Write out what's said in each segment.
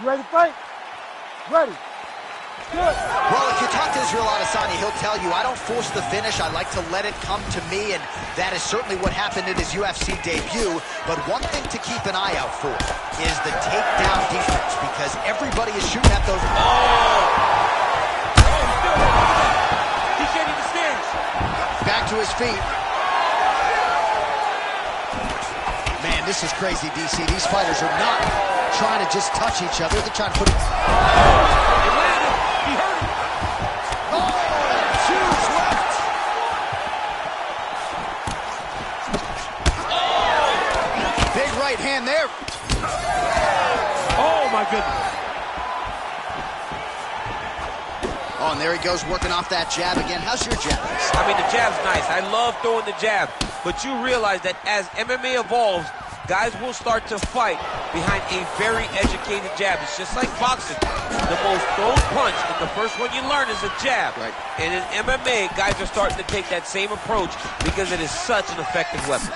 ready to fight? Ready. Good. Well, if you talk to Israel Adesanya, he'll tell you, I don't force the finish. I like to let it come to me, and that is certainly what happened in his UFC debut. But one thing to keep an eye out for is the takedown defense, because everybody is shooting at those. He's getting the stairs. Back to his feet. Man, this is crazy, DC. These fighters are not trying to just touch each other. They're trying to put it. It landed. He hurt him. Oh, choose left. Big right hand there. Oh, my goodness. Oh, and there he goes, working off that jab again. How's your jab? I mean, the jab's nice. I love throwing the jab. But you realize that as MMA evolves, guys will start to fight behind a very educated jab. It's just like boxing. The most thrown punch, and the first one you learn is a jab. Right. And in MMA, guys are starting to take that same approach because it is such an effective weapon.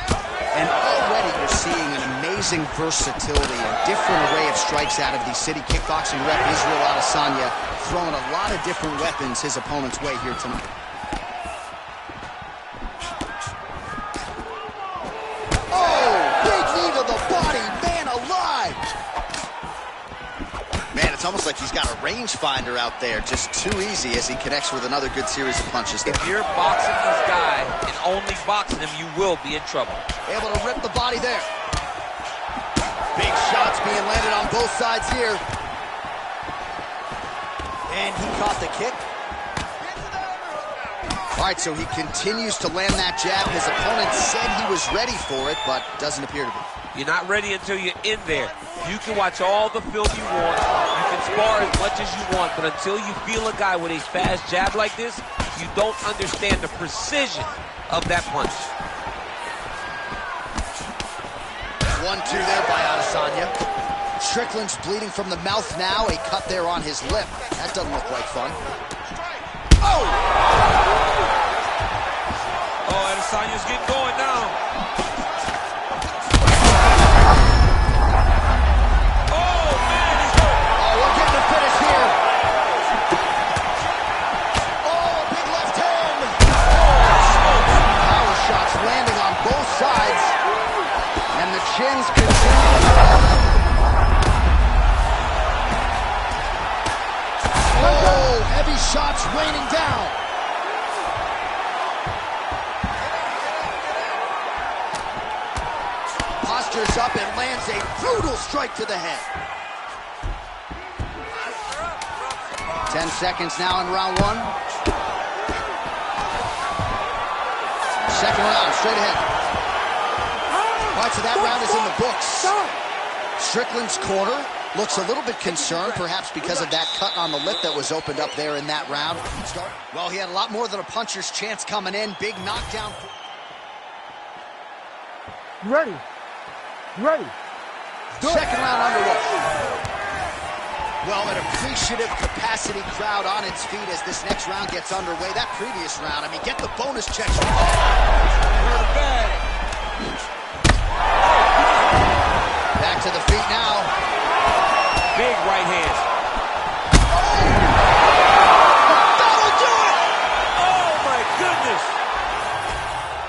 And already you're seeing an amazing versatility, a different array of strikes out of the city kickboxing rep Israel Adesanya, throwing a lot of different weapons his opponent's way here tonight. Oh, big knee to the body, man alive! Man, it's almost like he's got a rangefinder out there, just too easy as he connects with another good series of punches there. If you're boxing this guy and only boxing him, you will be in trouble. Able to rip the body there. Big shots being landed on both sides here. And he caught the kick. All right, so he continues to land that jab. His opponent said he was ready for it, but doesn't appear to be. You're not ready until you're in there. You can watch all the film you want. You can spar as much as you want, but until you feel a guy with a fast jab like this, you don't understand the precision of that punch. 1-2 there by Adesanya. Strickland's bleeding from the mouth now. A cut there on his lip. That doesn't look like fun. Oh! Oh, Adesanya's getting going now. Oh, man, he's hurt. Oh, we're getting the finish here. Oh, big left hand. Power shots landing on both sides. And the chins continue. Oh, heavy shots raining down. Postures up and lands a brutal strike to the head. 10 seconds now in round one. Second round, straight ahead. All right, so that round is in the books. Strickland's corner looks a little bit concerned, perhaps because of that cut on the lip that was opened up there in that round. Well, he had a lot more than a puncher's chance coming in. Big knockdown. You ready? You ready? Second round underway. Well, an appreciative capacity crowd on its feet as this next round gets underway. That previous round, I mean, get the bonus checks. Back to the feet now. Big right hand. That'll do it! Oh, my goodness.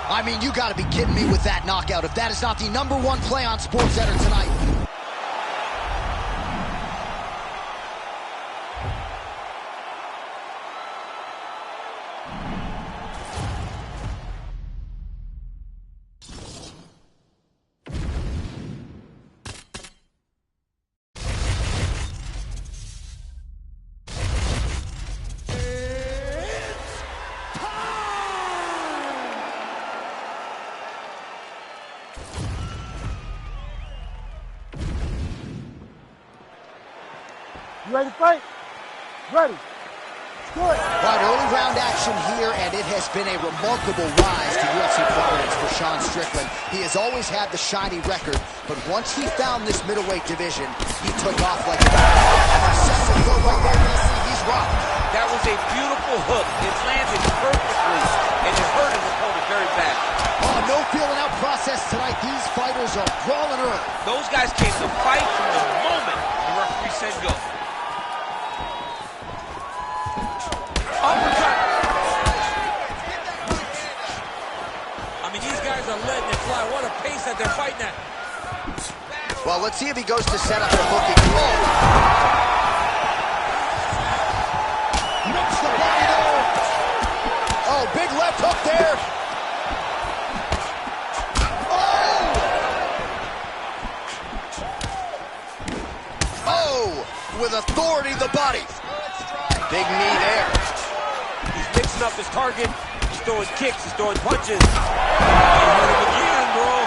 I mean, you gotta be kidding me with that knockout. If that is not the #1 play on SportsCenter tonight. You ready to fight? Ready. Good. Right, early round action here, and it has been a remarkable rise to UFC prominence for Sean Strickland. He has always had the shiny record, but once he found this middleweight division, he took off like a successive go right there. He's rocked. That was a beautiful hook. It landed perfectly, and it hurt his opponent very bad. Oh, no feeling out process tonight. These fighters are brawling early. Those guys came to fight from the moment the referee and go. Uppercut. I mean, these guys are letting it fly. What a pace that they're fighting at. Well, let's see if he goes to set up the hooking. Mix the body there. Oh, big left hook there. Oh, with authority, the body. Big knee there. He's mixing up his target. He's throwing kicks. He's throwing punches. He hurt him again, bro.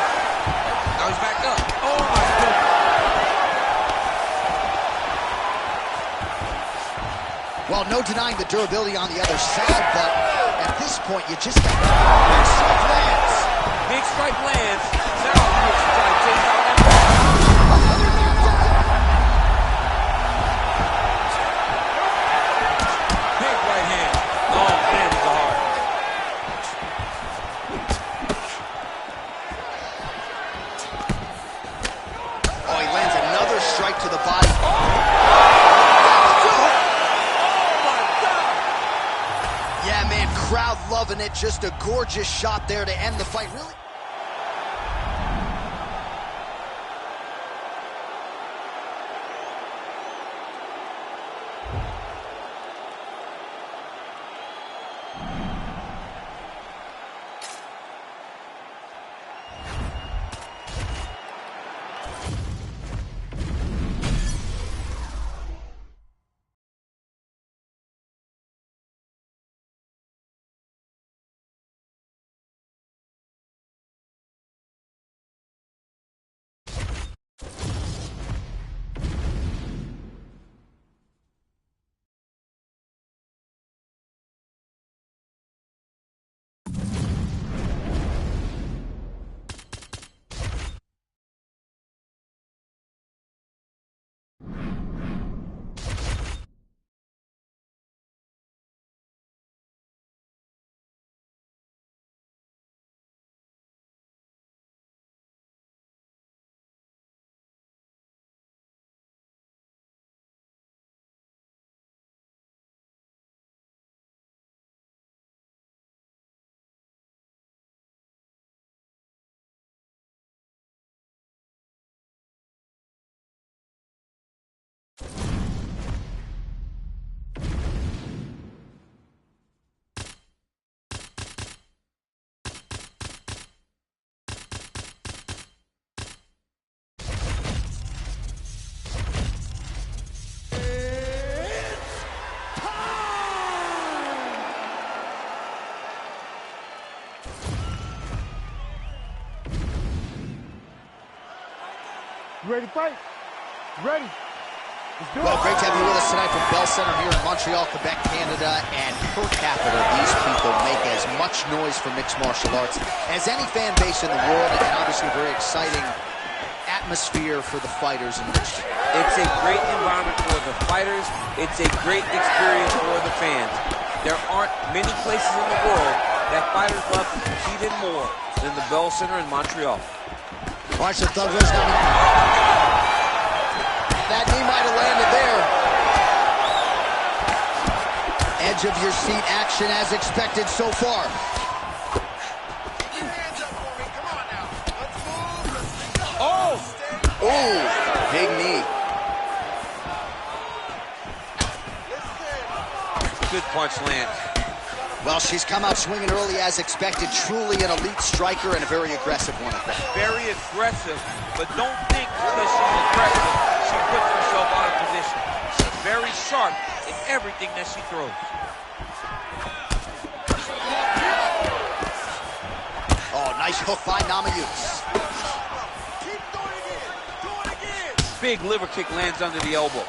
Now he's back up. Oh, my goodness. Well, no denying the durability on the other side, but at this point, you just got big strike lands. Big strike lands. Now he looks to try to chase out that back. Big right hand. Oh, man, he's hard. Oh, he lands another strike to the body. Yeah, man, crowd loving it. Just a gorgeous shot there to end the fight. Really? You ready to fight? Ready. Let's do Well, it. great to have you with us tonight from Bell Center here in Montreal, Quebec, Canada. And per capita, these people make as much noise for mixed martial arts as any fan base in the world, and obviously a very exciting atmosphere for the fighters in Michigan. It's a great environment for the fighters. It's a great experience for the fans. There aren't many places in the world that fighters love to compete in more than the Bell Center in Montreal. Watch the thug race coming. That knee might have landed there. Edge of your seat action as expected so far. Oh! Oh, big knee. Good punch lands. Well, she's come out swinging early as expected. Truly an elite striker and a very aggressive one at that. Very aggressive, but don't think because she's aggressive, she puts herself out of position. She's very sharp in everything that she throws. Oh, nice hook by Namajunas. Big liver kick lands under the elbow.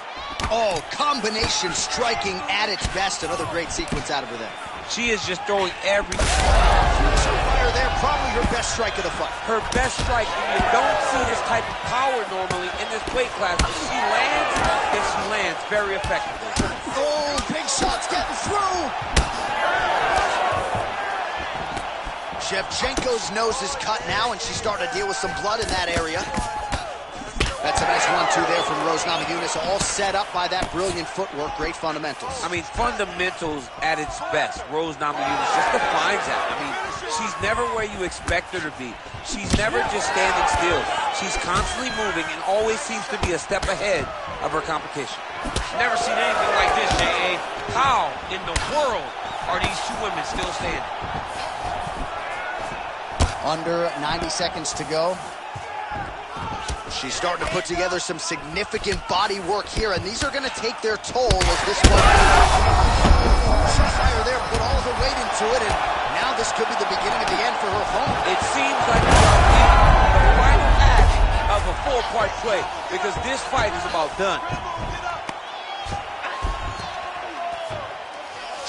Oh, combination striking at its best. Another great sequence out of her there. She is just throwing everything. Fire there, probably her best strike of the fight. Her best strike, and you don't see this type of power normally in this weight class, but she lands, and she lands very effectively. Oh, big shots getting through. Shevchenko's nose is cut now, and she's starting to deal with some blood in that area. That That's a nice 1-2 there from Rose Namajunas, all set up by that brilliant footwork. Great fundamentals. I mean, fundamentals at its best. Rose Namajunas just defines that. I mean, she's never where you expect her to be. She's never just standing still. She's constantly moving and always seems to be a step ahead of her competition. Never seen anything like this, J.A. How in the world are these two women still standing? Under 90 seconds to go. She's starting to put together some significant body work here, and these are going to take their toll as this one. Fire there, put all of her weight into it, and now this could be the beginning of the end for her opponent. It seems like the final act of a four-part play, because this fight is about done.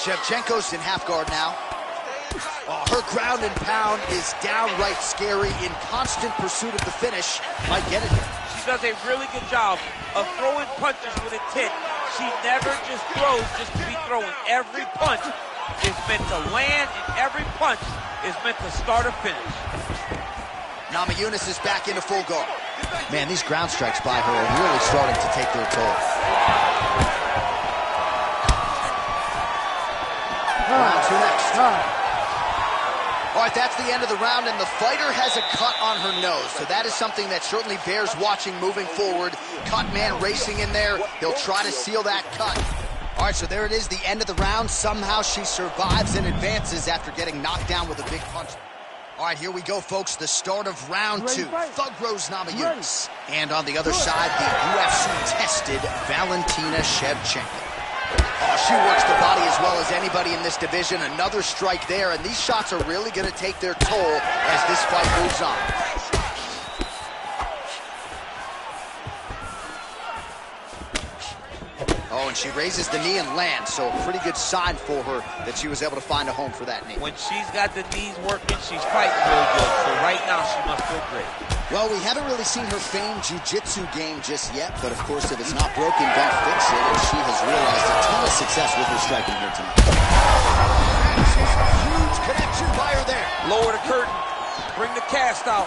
Shevchenko's in half guard now. Oh, her ground and pound is downright scary, in constant pursuit of the finish. Might get it here. She does a really good job of throwing punches with intent. She never just throws just to be throwing. Every punch is meant to land, and every punch is meant to start or finish. Namajunas is back into full guard. Man, these ground strikes by her are really starting to take their toll. Round two next. All right, that's the end of the round, and the fighter has a cut on her nose. So that is something that certainly bears watching moving forward. Cut man racing in there. He'll try to seal that cut. All right, so there it is, the end of the round. Somehow she survives and advances after getting knocked down with a big punch. All right, here we go, folks. The start of round two. Thug Rose Namajunas. And on the other side, the UFC-tested Valentina Shevchenko. Oh, she works the body as well as anybody in this division. Another strike there, and these shots are really going to take their toll as this fight moves on. Oh, and she raises the knee and lands, so a pretty good sign for her that she was able to find a home for that knee. When she's got the knees working, she's fighting really good. So right now, she must feel great. Well, we haven't really seen her famed jiu-jitsu game just yet, but of course, if it's not broken, don't fix it, and she has realized a ton of success with her striking here tonight. Huge connection by her there. Lower the curtain, bring the cast out,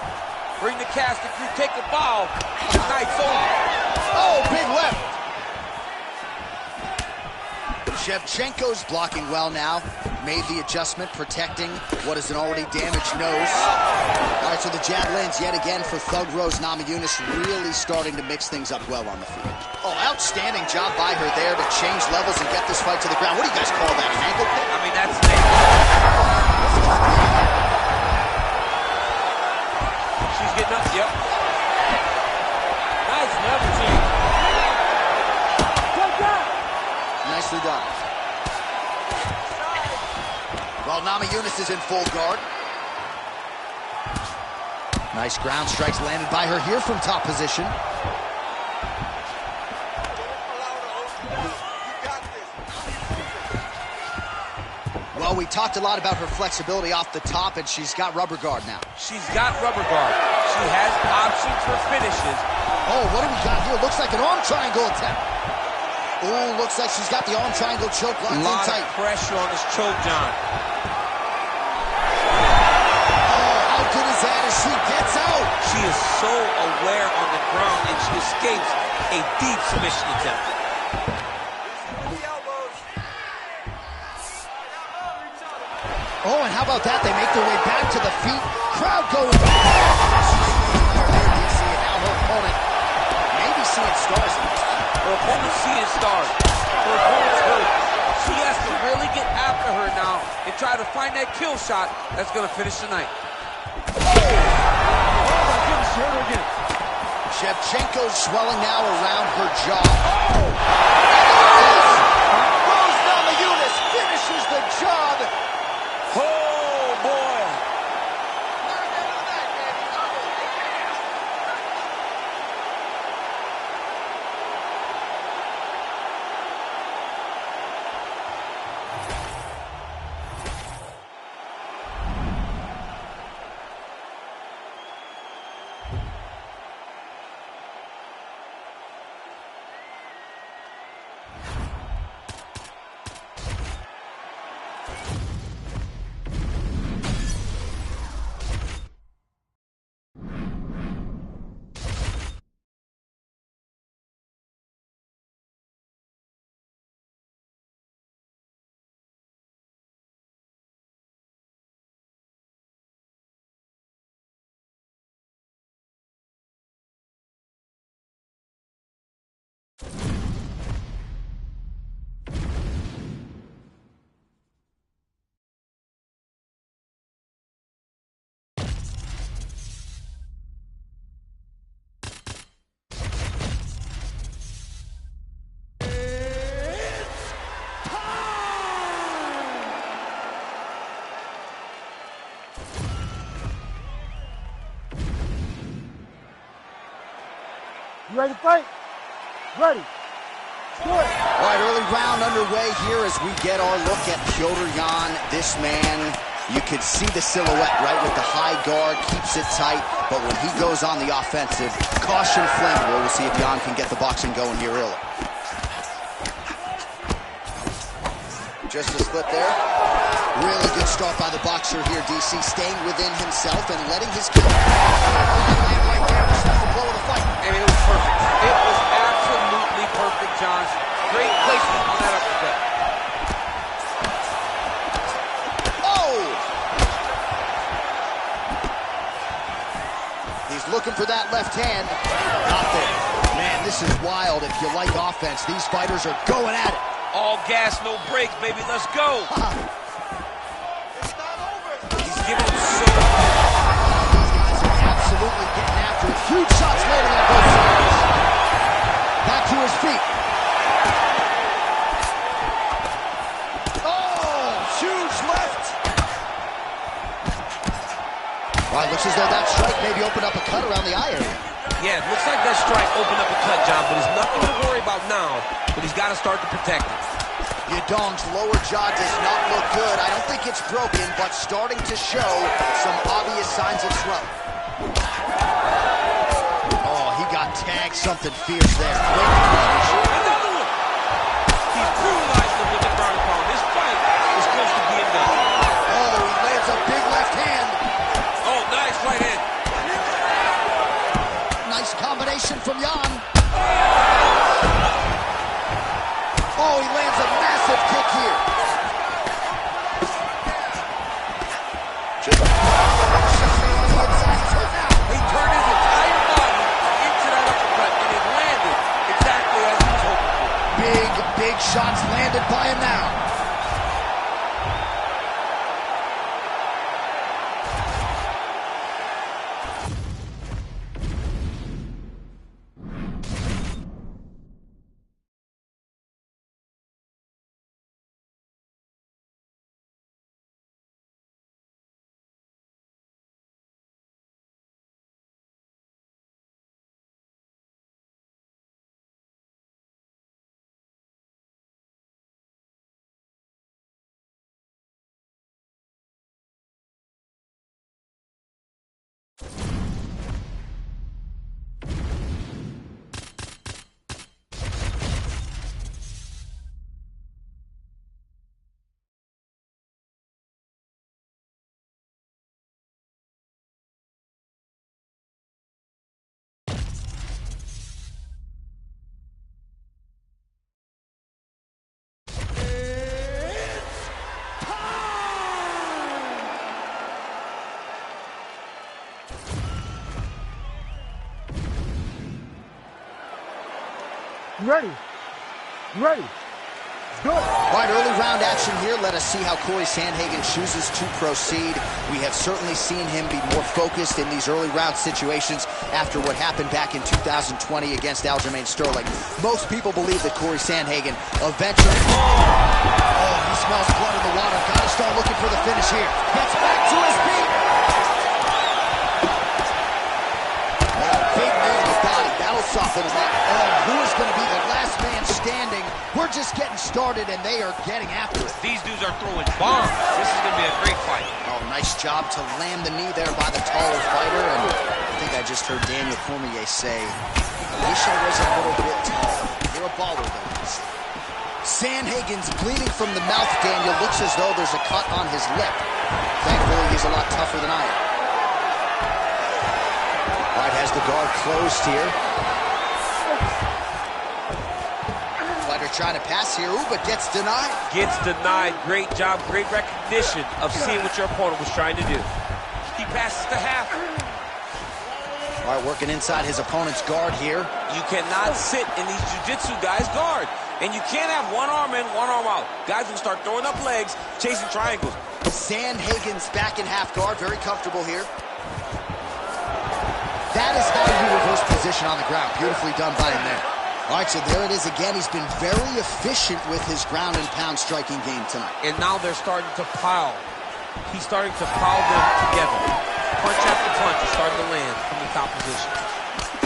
bring the casting crew, take a bow. Tonight's over. Oh, big left. Shevchenko's blocking well now. Made the adjustment, protecting what is an already damaged nose. All right, so the jab lands yet again for Thug Rose Namajunas, really starting to mix things up well on the field. Oh, outstanding job by her there to change levels and get this fight to the ground. What do you guys call that, an ankle pick? I mean, that's she's getting up, yep. Nice level change. Nicely done. Well, Namajunas is in full guard. Nice ground strikes landed by her here from top position. Well, we talked a lot about her flexibility off the top, and she's got rubber guard now. She's got rubber guard. She has options for finishes. Oh, what do we got here? Looks like an arm triangle attempt. Oh, looks like she's got the arm triangle choke locked in Lot tight. of pressure on this choke, John. Oh, how good is that as she gets out? She is so aware on the ground, and she escapes a deep submission attempt. Oh, and how about that? They make their way back to the feet. Crowd going back. There, do you see it? Now her opponent maybe seeing stars in this. Her opponent's seeing stars. Her opponent's hurt. She has to really get after her now and try to find that kill shot that's going to finish the night. Oh, my goodness, she hurt her again. Shevchenko's swelling now around her jaw. Rose Namajunas finishes the job. Oh, boy. You ready to fight? Ready. Good. All right, early round underway here as we get our look at Petr Yan. This man, you can see the silhouette, right, with the high guard, keeps it tight, but when he goes on the offensive, caution flammable. We'll see if Yan can get the boxing going here early. Just a slip there. Really good start by the boxer here, DC, staying within himself and letting his kick land right there to start the blow of the fight. I mean, it was perfect. It was absolutely perfect, John. Great placement on that uppercut. Oh! He's looking for that left hand. Not there. Man, this is wild. If you like offense, these fighters are going at it. All gas, no brakes, baby. Let's go. He's giving him so much. These guys are absolutely getting after it. Huge shots landing on both sides. Back to his feet. Oh, huge left. All right, looks as though that strike maybe opened up a cut around the eye area. Yeah, looks like that strike opened up a cut, John, but there's nothing to worry about now, but he's got to start to protect it. Yadong's lower jaw does not look good. I don't think it's broken, but starting to show some obvious signs of swelling. Oh, he got tagged something fierce there. Great combination. Another one. He's brutalized him with the ground and pound. This fight is close to being done. Oh, he lands a big left hand. Oh, nice right hand. Nice combination from Yan. Oh, he lands a massive kick here. Just on the inside. He's hurt now. He turned his entire body into that uppercut, and it landed exactly as he was hoping for. Big shots landed by him now. You ready? You ready? Good. All right, early round action here. Let us see how Corey Sandhagen chooses to proceed. We have certainly seen him be more focused in these early round situations after what happened back in 2020 against Aljamain Sterling. Most people believe that Corey Sandhagen eventually... Oh, he smells blood in the water. Got to start looking for the finish here. Gets back to his feet. Oh, big knee in the body. That'll soften him up. Oh, who is going to be the last man standing? We're just getting started, and they are getting after it. These dudes are throwing bombs. This is going to be a great fight. Oh, nice job to land the knee there by the taller fighter. And I think I just heard Daniel Cormier say, Alicia was a little bit tall. You're a baller, though. Sandhagen's bleeding from the mouth, Daniel. Looks as though there's a cut on his lip. Thankfully, he's a lot tougher than I am. All right, has the guard closed here. Trying to pass here, ooh, but gets denied. Gets denied. Great job, great recognition of seeing what your opponent was trying to do. He passes to half. All right, working inside his opponent's guard here. You cannot sit in these jiu-jitsu guys' guard. And you can't have one arm in, one arm out. Guys will start throwing up legs, chasing triangles. Sandhagen's back in half guard, very comfortable here. That is how you reverse position on the ground. Beautifully done by him there. All right, so there it is again. He's been very efficient with his ground and pound striking game tonight. And now they're starting to pile. He's starting to pile them together. Punch after punch is starting to land from the top position.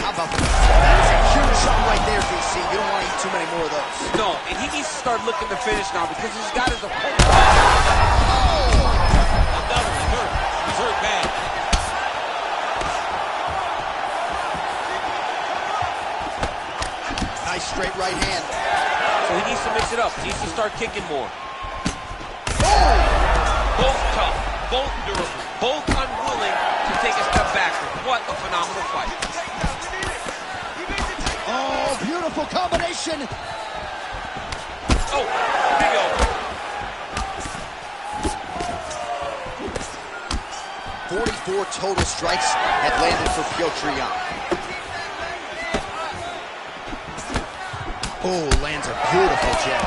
How about that? That is a Huge shot right there, DC. You don't want to eat too many more of those. No, and he needs to start looking to finish now because he's got his opponent. Another one hurt. He's hurt bad. Nice straight right hand. So he needs to mix it up. He needs to start kicking more. Both tough, both durable, both unwilling to take a step backward. What a phenomenal fight. Oh, beautiful combination. Oh, big elbow. 44 total strikes have landed for Petr Yan. Oh, lands a beautiful jab.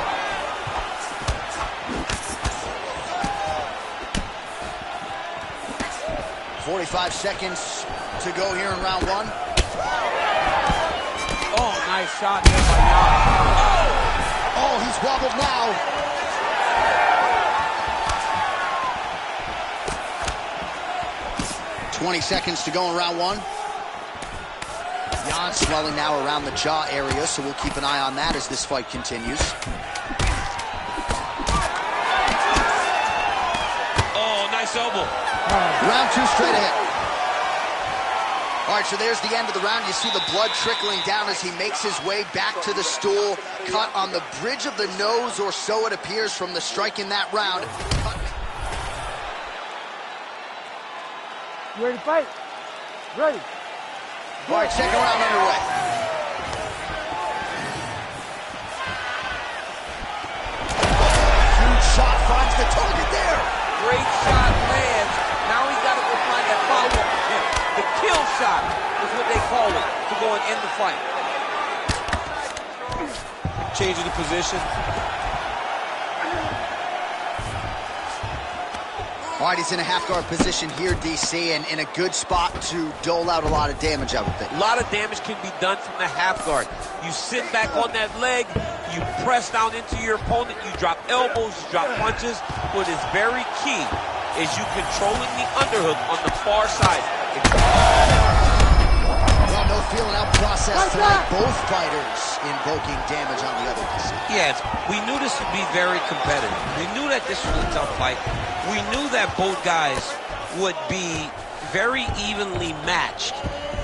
"45 seconds to go here in round one." Oh, nice shot there by Yan. Oh, he's wobbled now. "20 seconds to go in round one." Yan swelling now around the jaw area, so we'll keep an eye on that as this fight continues. Oh, nice elbow. Round two straight ahead. All right, so there's the end of the round. You see the blood trickling down as he makes his way back to the stool. Cut on the bridge of the nose, or so it appears from the strike in that round. You ready to fight? Ready. All right, second round underway. Huge shot finds the target there. Great shot lands. Now he's got to go find that follow-up attempt. The kill shot is what they call it to go and end the fight. Changing the position. All right, he's in a half-guard position here, DC, and in a good spot to dole out a lot of damage, I would think. A lot of damage can be done from the half guard. You sit back on that leg, you press down into your opponent, you drop elbows, you drop punches. What is very key is you controlling the underhook on the far side. Well, no feeling out process tonight. Both fighters invoking damage on the other, DC. Yes, we knew this would be very competitive. We knew that this was a tough fight. We knew that both guys would be very evenly matched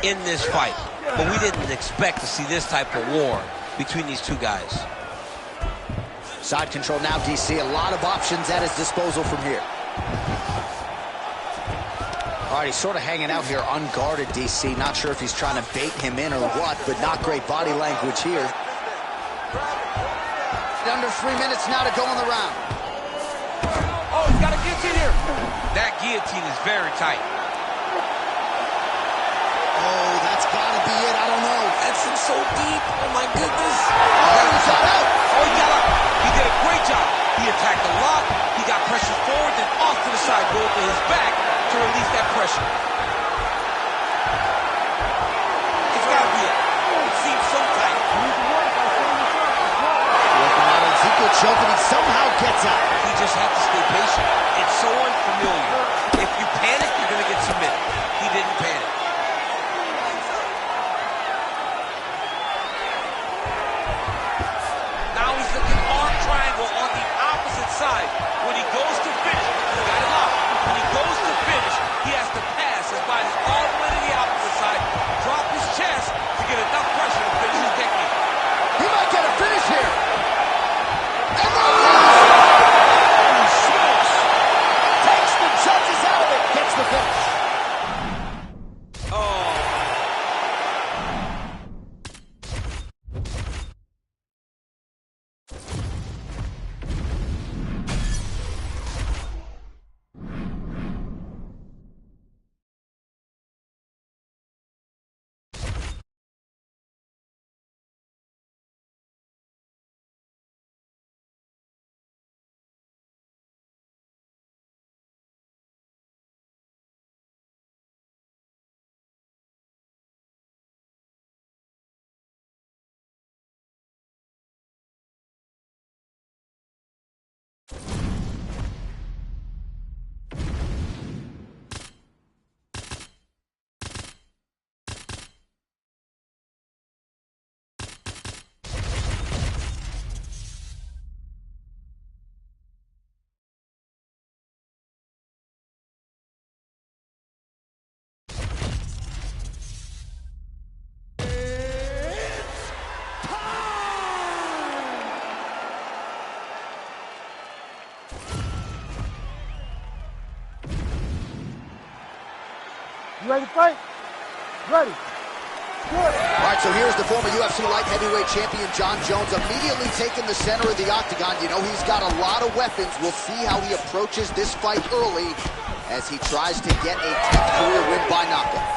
in this fight. But we didn't expect to see this type of war between these two guys. Side control now, DC. A lot of options at his disposal from here. All right, he's sort of hanging out here unguarded, DC. Not sure if he's trying to bait him in or what, but not great body language here. Under 3 minutes now to go in the round. Oh, he's got a guillotine here. That guillotine is very tight. Oh, that's got to be it. I don't know. That's in so deep. Oh, my goodness. Oh, he's got out. Oh, he got up. He did a great job. He attacked a lot. He got pressure forward, then off to the side, rolled to his back to release that pressure. It's got to be it. It seems so tight. Working out Ezekiel choke, and he somehow gets out. He just had to stay patient. It's so unfamiliar. If you panic, you're going to get submitted. He didn't panic. Now he's looking arm triangle on the opposite side. When he goes to finish, he's got it locked. When he goes to finish, he has to pass his body all the way to the opposite side, drop his chest to get enough pressure to finish his technique. He might get a finish here. And Holy smokes! takes the judges out of it. Gets the finish. Oh. You ready to fight? Ready. Good. All right, so here's the former UFC light heavyweight champion, Jon Jones, immediately taking the center of the octagon. You know, he's got a lot of weapons. We'll see how he approaches this fight early as he tries to get a 10th career win by knockout.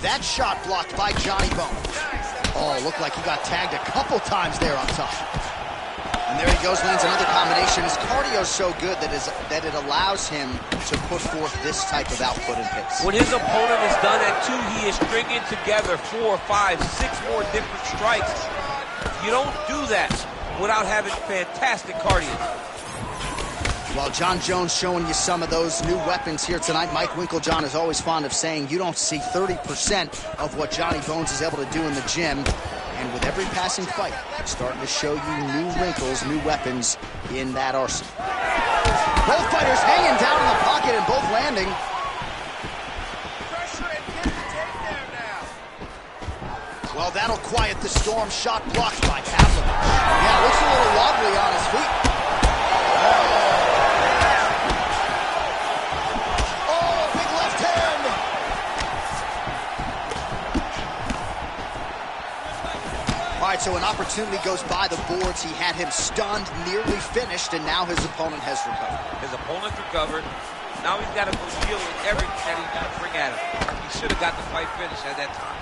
That shot blocked by Johnny Bones. Oh, looked like he got tagged a couple times there on top. And there he goes, lands another combination. His cardio's so good that it allows him to put forth this type of output and pace. When his opponent is done at 2, he is stringing together 4, 5, 6 more different strikes. You don't do that without having fantastic cardio. Well, Jon Jones showing you some of those new weapons here tonight. Mike Winkeljohn is always fond of saying you don't see 30% of what Johnny Bones is able to do in the gym. And with every passing fight, starting to show you new wrinkles, new weapons in that arsenal. Both fighters hanging down in the pocket and both landing. Well, that'll quiet the storm. Shot blocked by Pavlovich. Yeah, looks a little wobbly on his feet. Oh, big left hand. All right, so an opportunity goes by the boards. He had him stunned, nearly finished, and now his opponent has recovered. His opponent's recovered. Now he's got to go deal with everything that he's going to bring at him. He should have got the fight finished at that time.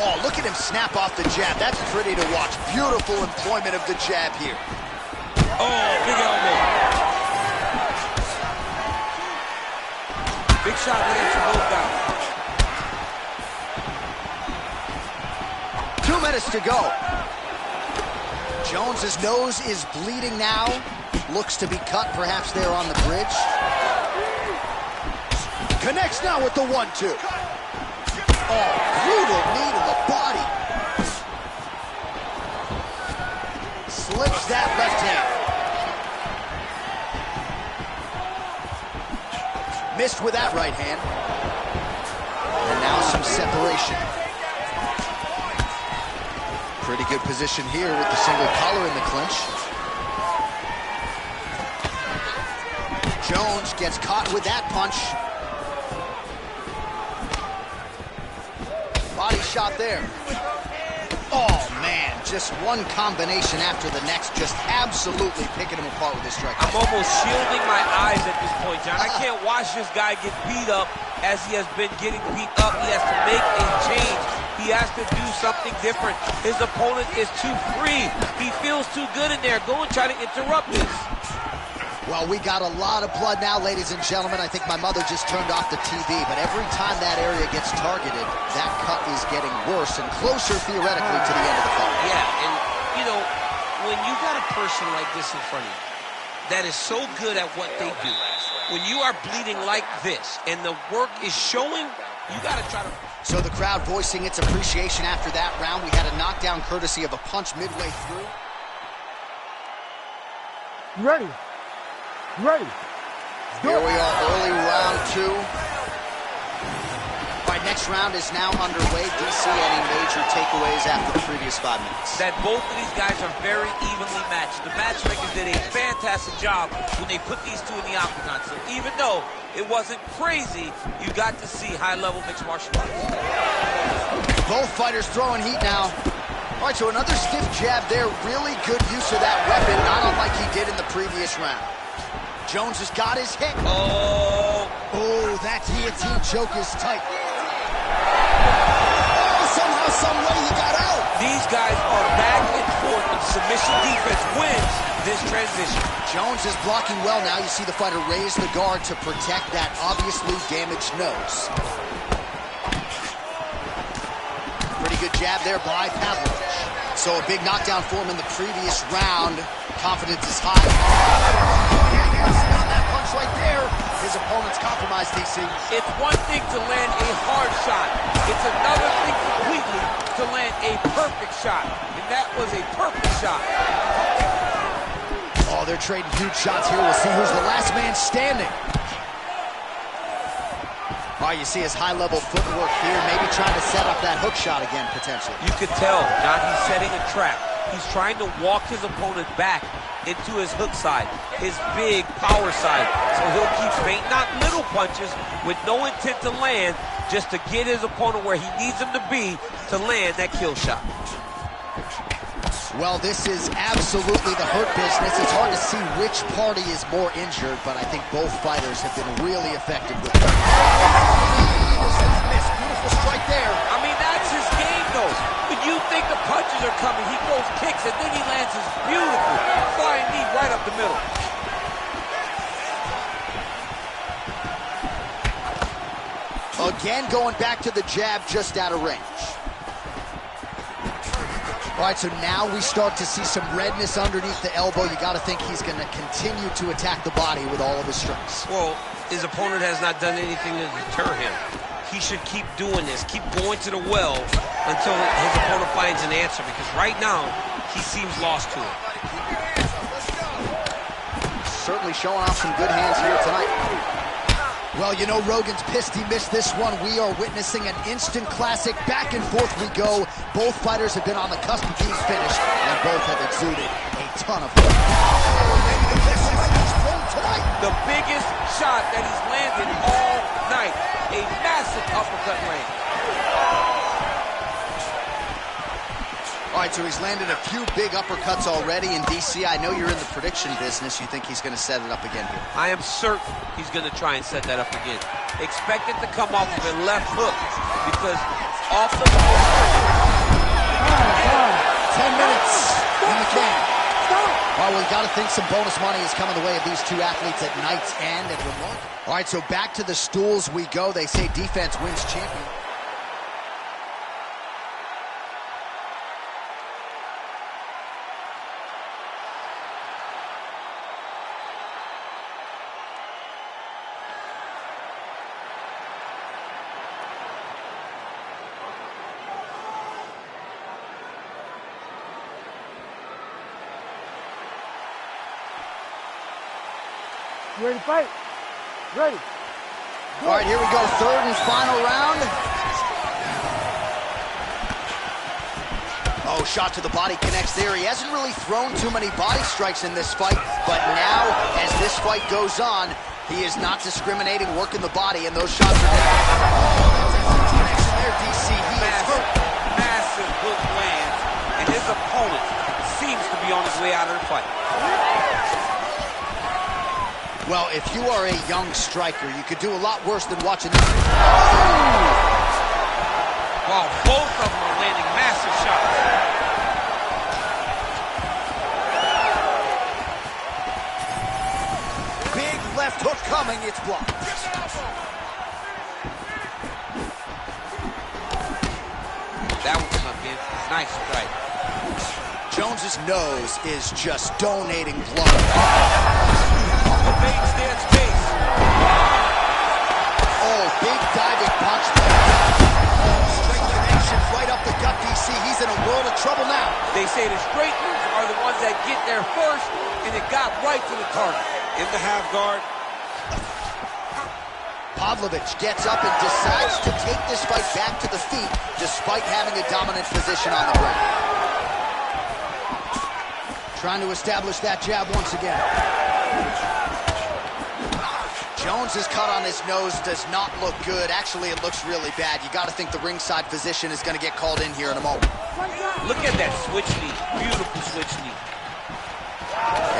Oh, look at him snap off the jab. That's pretty to watch. Beautiful employment of the jab here. Oh, big elbow. Big shot lands for both guys. 2 minutes to go. Jones's nose is bleeding now. Looks to be cut, perhaps there on the bridge. Connects now with the 1-2. Oh, brutal knee to the body. Slips that left hand. Missed with that right hand. And now some separation. Pretty good position here with the single collar in the clinch. Jones gets caught with that punch. Body shot there. Oh, man, just one combination after the next, just absolutely picking him apart with his strike. I'm almost shielding my eyes at this point, John. I can't watch this guy get beat up as he has been getting beat up. He has to make a change. He has to do something different. His opponent is too free. He feels too good in there. Go and try to interrupt this. Well, we got a lot of blood now, ladies and gentlemen. I think my mother just turned off the TV, but every time that area gets targeted, that cut is getting worse and closer, theoretically, to the end of the fight. Yeah, and, you know, when you got a person like this in front of you that is so good at what they do, when you are bleeding like this and the work is showing, you got to try to... So the crowd voicing its appreciation after that round. We had a knockdown courtesy of a punch midway through. You ready? You ready? Here we are, early round 2. All right, next round is now underway. DC, any major takeaways after the previous 5 minutes? That both of these guys are very evenly matched. The matchmakers did a fantastic job when they put these two in the octagon. So even though it wasn't crazy, you got to see high-level mixed martial arts. Both fighters throwing heat now. All right, so another stiff jab there. Really good use of that weapon, not unlike he did in the previous round. Jones has got his hit. Oh, that guillotine choke is tight. Oh, somehow, some way he got out. these guys are back and forth, and submission defense wins this transition. Jones is blocking well now. You see the fighter raise the guard to protect that obviously damaged nose. Pretty good jab there by Pavlovich. So a big knockdown for him in the previous round. Confidence is high. On that punch right there, his opponent's compromised, DC. It's one thing to land a hard shot. It's another thing completely to land a perfect shot. And that was a perfect shot. Oh, they're trading huge shots here. We'll see who's the last man standing. All right, you see his high-level footwork here, maybe trying to set up that hook shot again, potentially. You could tell, John, he's setting a trap. He's trying to walk his opponent back into his hook side, his big power side. So he'll keep feinting out little punches with no intent to land, just to get his opponent where he needs him to be to land that kill shot. Well, this is absolutely the hurt business. It's hard to see which party is more injured, but I think both fighters have been really effective with them. Beautiful strike there. I mean, that's his game, though. When you think the punches are coming, he throws kicks, and then he lands his beautiful flying knee right up the middle. Again, going back to the jab just out of range. All right, so now we start to see some redness underneath the elbow. You got to think he's going to continue to attack the body with all of his strengths. Well, his opponent has not done anything to deter him. He should keep doing this, keep going to the well until his opponent finds an answer, because right now, he seems lost to it. Certainly showing off some good hands here tonight. Well, you know, Rogan's pissed he missed this one. We are witnessing an instant classic. Back and forth we go. Both fighters have been on the cusp of being finished, and both have exuded a ton of fun. The biggest shot that he's landed all night. A massive uppercut land. All right, so he's landed a few big uppercuts already in DC. I know you're in the prediction business. You think he's going to set it up again here? I am certain he's going to try and set that up again. Expect it to come off of a left hook, because off the 10 minutes in the can. Well, we got to think some bonus money is coming the way of these two athletes at night's end. And all right, so back to the stools we go. They say defense wins champion. You ready to fight? Ready. All right, here we go. Third and final round. Oh, shot to the body connects there. He hasn't really thrown too many body strikes in this fight, but now, as this fight goes on, he is not discriminating, working the body, and those shots are connection there, DC. He is hurt. Massive hook lands, and his opponent seems to be on his way out of the fight. Well, if you are a young striker, you could do a lot worse than watching this. Wow, both of them are landing massive shots. Big left hook coming, it's blocked. That one come in. Nice strike. Jones's nose is just donating blood. Fake stance base. Oh, big diving punch. Straight connection right up the gut, DC. He's in a world of trouble now. They say the straighteners are the ones that get there first, and it got right to the target. In the half guard. Pavlovich gets up and decides to take this fight back to the feet, despite having a dominant position on the ground. Trying to establish that jab once again. Jones's cut on his nose does not look good. Actually, it looks really bad. You got to think the ringside physician is going to get called in here in a moment. Look at that switch knee. Beautiful switch knee.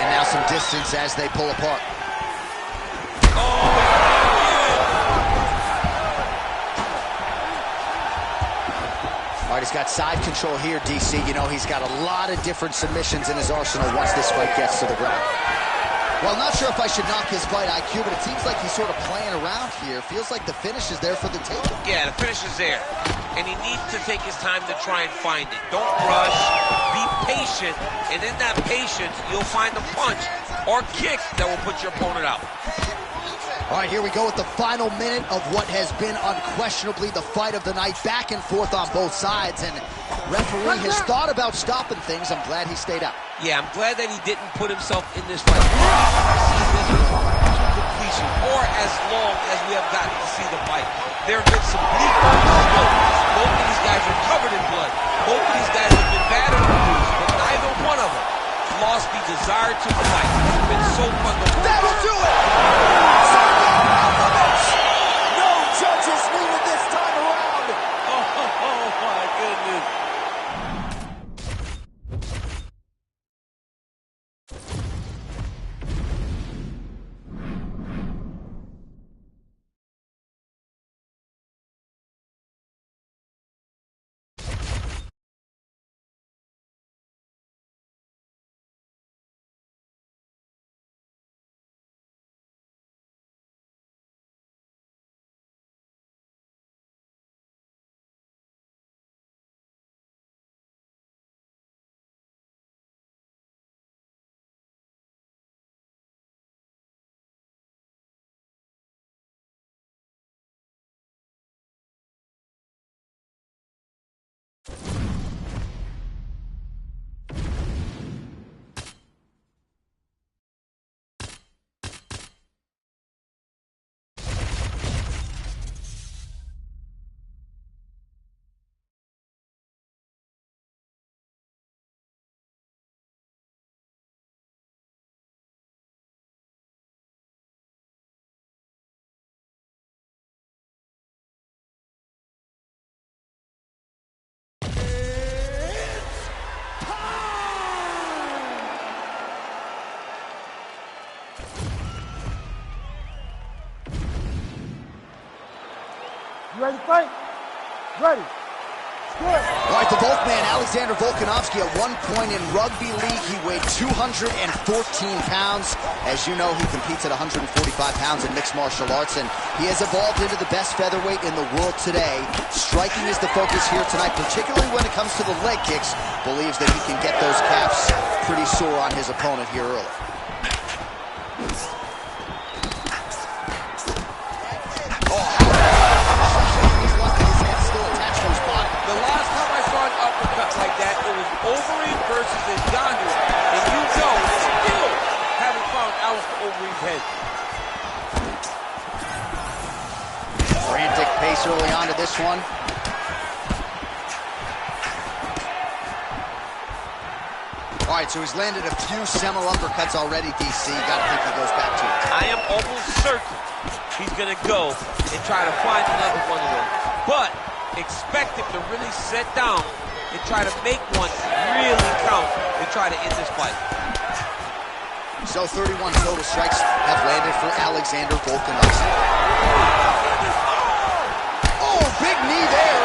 And now some distance as they pull apart. All right, he's got side control here, DC. You know, he's got a lot of different submissions in his arsenal once this fight gets to the ground. Well, not sure if I should knock his fight IQ, but it seems like he's sort of playing around here. Feels like the finish is there for the taking. Yeah, the finish is there. And he needs to take his time to try and find it. Don't rush. Be patient. And in that patience, you'll find the punch or kick that will put your opponent out. All right, here we go with the final minute of what has been unquestionably the fight of the night. Back and forth on both sides. And referee has thought about stopping things. I'm glad he stayed out. Yeah, I'm glad that he didn't put himself in this fight. See this to completion, or as long as we have gotten to see the fight. There have been some bleak moments. Both of these guys are covered in blood. Both of these guys have been battered and bruised, but neither one of them lost the desire to ready to fight? Ready. Good. All right, the Volkman, Alexander Volkanovski, at one point in rugby league, he weighed 214 pounds. As you know, he competes at 145 pounds in mixed martial arts, and he has evolved into the best featherweight in the world today. Striking is the focus here tonight, particularly when it comes to the leg kicks. Believes that he can get those calves pretty sore on his opponent here early. Like that, it was Overeem versus Ngannou, and you know, still haven't found Alistair Overeem's head. Frantic pace early on to this one. All right, so he's landed a few seminal uppercuts already, DC. Gotta think he goes back to it. I am almost certain he's gonna go and try to find another one of them, but expect him to really sit down and try to make one really count and try to end this fight. So 31 total strikes have landed for Alexander Volkanovski. Oh, big knee there.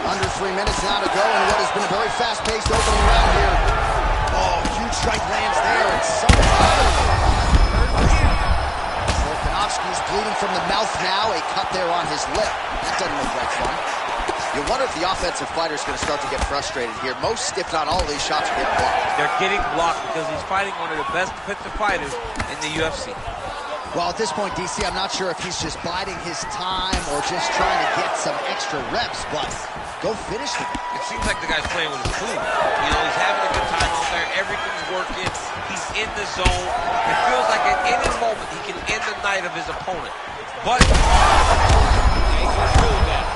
Under 3 minutes now to go in what has been a very fast-paced opening round here. Oh, huge strike lands there, and Volkanovski's bleeding from the mouth now, a cut there on his lip. That doesn't look like fun. You wonder if the offensive fighter is going to start to get frustrated here. Most, if not all, of these shots are getting blocked. They're getting blocked because he's fighting one of the best defensive fighters in the UFC. Well, at this point, DC, I'm not sure if he's just biding his time or just trying to get some extra reps, but go finish him. It seems like the guy's playing with his food. You know, he's having a good time out there. Everything's working. He's in the zone. It feels like at any moment he can end the night of his opponent. But he controlled that.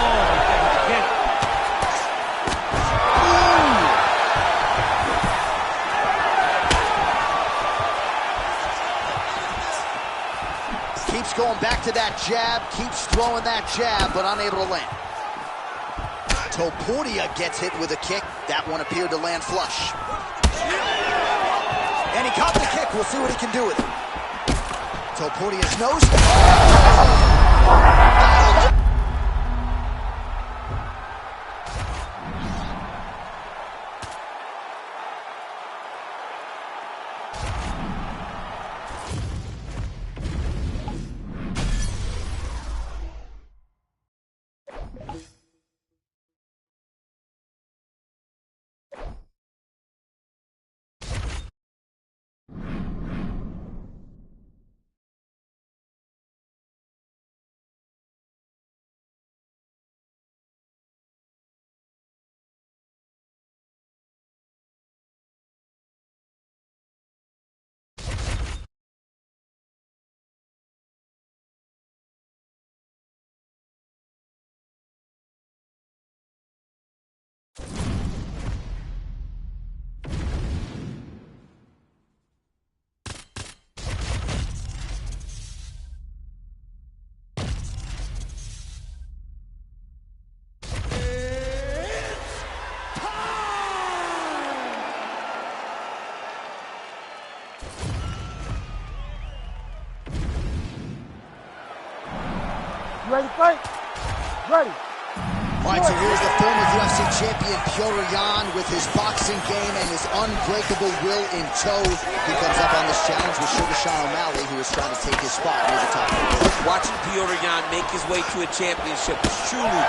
Oh, again. Keeps going back to that jab, keeps throwing that jab, but unable to land. Topuria gets hit with a kick. That one appeared to land flush. And he caught the kick. We'll see what he can do with it. Topuria's nose. Ready to fight? Ready. All right, so here's the former UFC champion, Petr Yan, with his boxing game and his unbreakable will in tow. He comes up on this challenge with Sugar Sean O'Malley, who is trying to take his spot near the top. Watching Petr Yan make his way to a championship was truly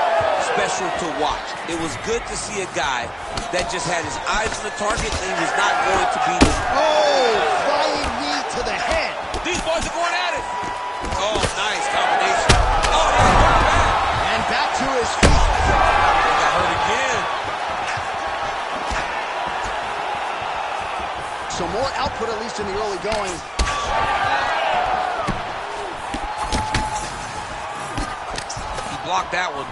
special to watch. It was good to see a guy that just had his eyes on the target and he was not going to be the... Oh, flying knee to the head. These boys are going at it. Oh, nice combination. Oh, he's going back. And back to his feet. He got hurt again. So more output, at least in the early going. He blocked that one.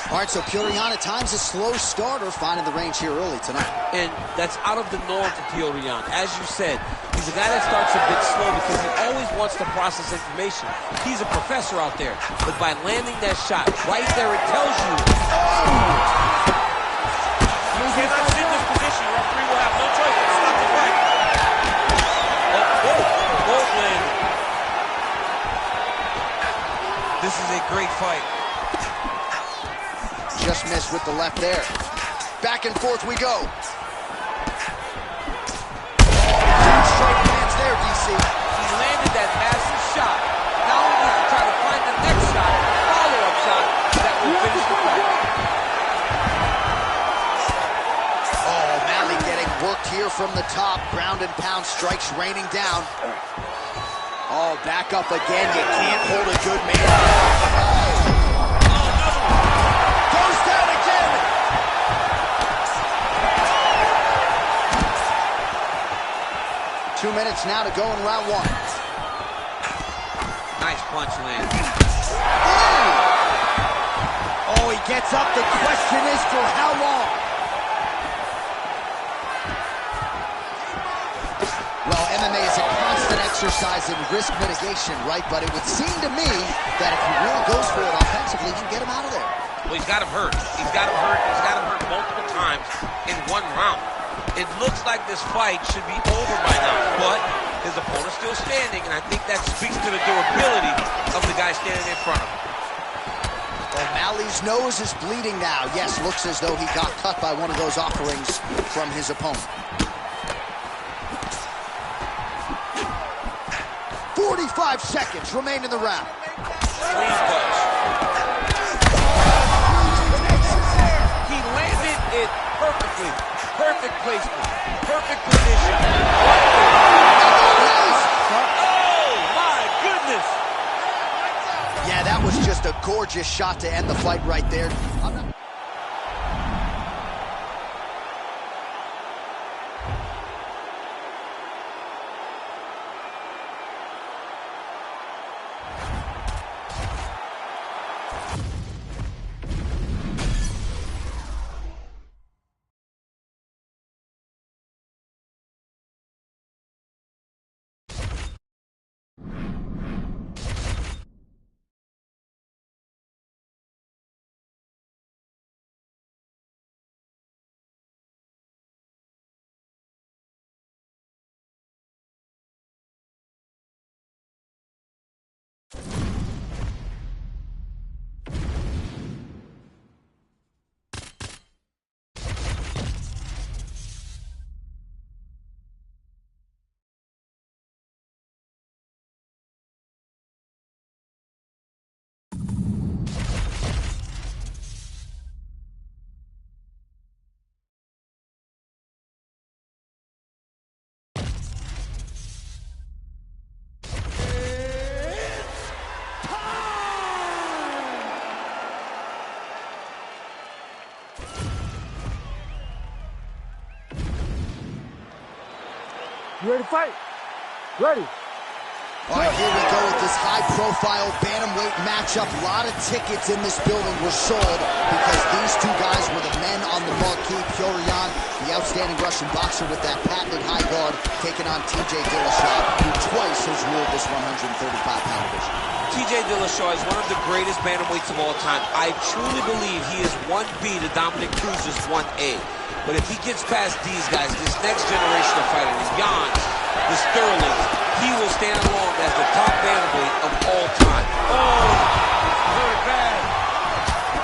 All right, so Petr Yan at times a slow starter, finding the range here early tonight. And that's out of the norm for Petr Yan. As you said, he's a guy that starts a bit slow because he always wants to process information. He's a professor out there. But by landing that shot right there, it tells you. You cannot sit in this position. Your referee will have no choice but to stop the fight. Oh, both landed. just missed with the left there. Back and forth we go. Straight hands there, DC. He landed that massive shot. Now he needs to try to find the next shot, follow-up shot, that will finish the fight. Oh, O'Malley getting worked here from the top. Ground and pound strikes raining down. Oh, back up again. You can't hold a good man. Goes down again. Two minutes now to go in round one. Nice punch land. Oh, he gets up. The question is for how long? Well, MMA is a constant exercise in risk mitigation, right? But it would seem to me that if he really goes for it offensively, he can get him out of there. Well, he's got him hurt. He's got him hurt. He's got him hurt multiple times in one round. It looks like this fight should be over by now, but his opponent's still standing, and I think that speaks to the durability of the guy standing in front of him. O'Malley's nose is bleeding now. Yes, looks as though he got cut by one of those offerings from his opponent. 45 seconds remain in the round. Clean punch. He landed it perfectly. Perfect placement. Perfect position. Oh, my goodness. Yeah, that was just a gorgeous shot to end the fight right there. You ready to fight? Ready. All right, here we go with this high-profile bantamweight matchup. A lot of tickets in this building were sold because these two guys were the men on the marquee. Petr Yan, the outstanding Russian boxer with that patented high guard, taking on TJ Dillashaw, who twice has ruled this 135-pound division. TJ Dillashaw is one of the greatest bantamweights of all time. I truly believe he is 1B to Dominic Cruz's 1A. But if he gets past these guys, this next generation of fighters, the Jans, the Sterlings, he will stand alone as the top bantamweight of all time. Oh, he's hurt bad.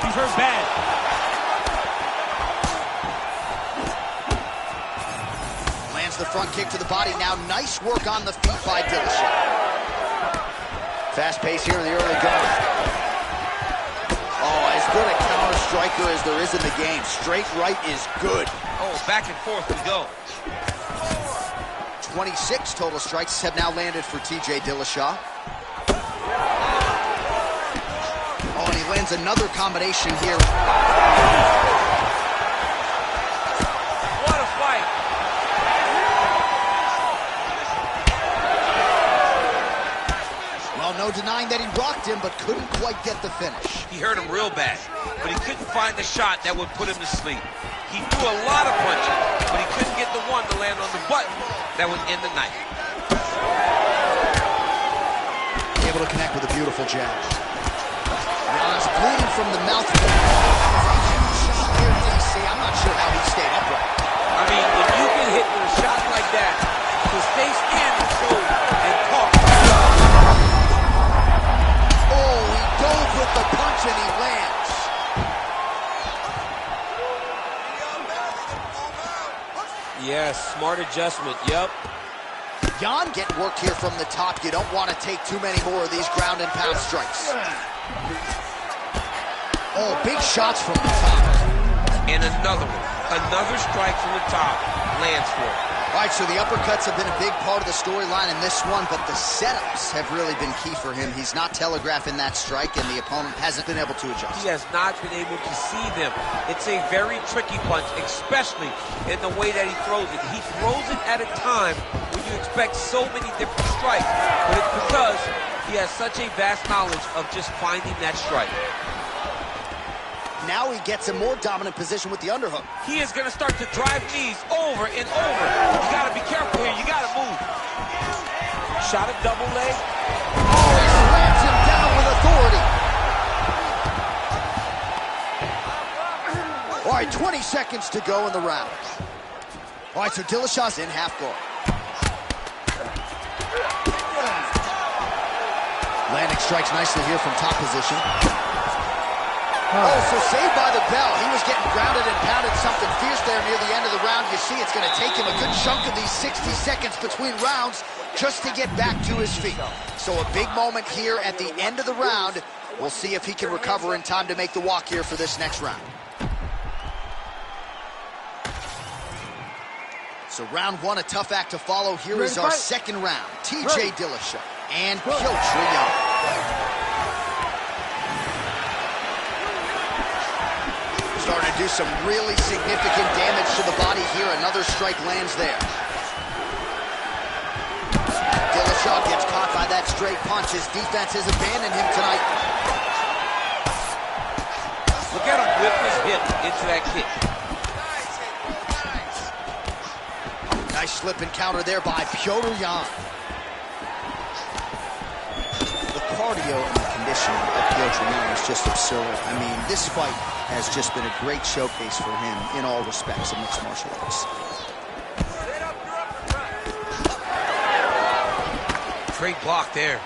He's hurt bad. Lands the front kick to the body. Now nice work on the feet by Dillashaw. Fast pace here in the early going. Oh, as good a counter striker as there is in the game. Straight right is good. Oh, back and forth we go. 26 total strikes have now landed for TJ Dillashaw. Oh, and he lands another combination here. What a fight. Well, no denying that he rocked him, but couldn't quite get the finish. He hurt him real bad, but he couldn't find the shot that would put him to sleep. He threw a lot of punches, but he couldn't get the one to land on the button that would end the night. Able to connect with a beautiful jab. Yan's bleeding from the mouth. Shot here, DC. I'm not sure how he stayed upright. I mean, if you get hit with a shot like that, to stay standing so and talk. Oh, he dove with the punch and he lands. Yes, smart adjustment, yep. Yan getting worked here from the top. You don't want to take too many more of these ground and pound strikes. Oh, big shots from the top. And another one. Another strike from the top. Lands for it. All right, so the uppercuts have been a big part of the storyline in this one, but the setups have really been key for him. He's not telegraphing that strike, and the opponent hasn't been able to adjust. He has not been able to see them. It's a very tricky punch, especially in the way that he throws it. He throws it at a time when you expect so many different strikes, but it's because he has such a vast knowledge of just finding that strike. Now he gets a more dominant position with the underhook. He is going to start to drive knees over and over. You got to be careful here. You got to move. Shot a double leg. Oh, he slams him down with authority. All right, 20 seconds to go in the round. All right, so Dillashaw's in half guard. Landing strikes nicely here from top position. Oh, so saved by the bell. He was getting grounded and pounded something fierce there near the end of the round. You see it's going to take him a good chunk of these 60 seconds between rounds just to get back to his feet. So a big moment here at the end of the round. We'll see if he can recover in time to make the walk here for this next round. So round one, a tough act to follow. Here is our second round. TJ Dillashaw and Piotr Yan. Starting to do some really significant damage to the body here. Another strike lands there. Dillashaw gets caught by that straight punch. His defense has abandoned him tonight. Look at him whip his hip into that kick. Nice slip and counter there by Piotr Yan. The cardio and the conditioning of Piotr Yan is just absurd. I mean, this fight has just been a great showcase for him in all respects of mixed martial arts. Great block there.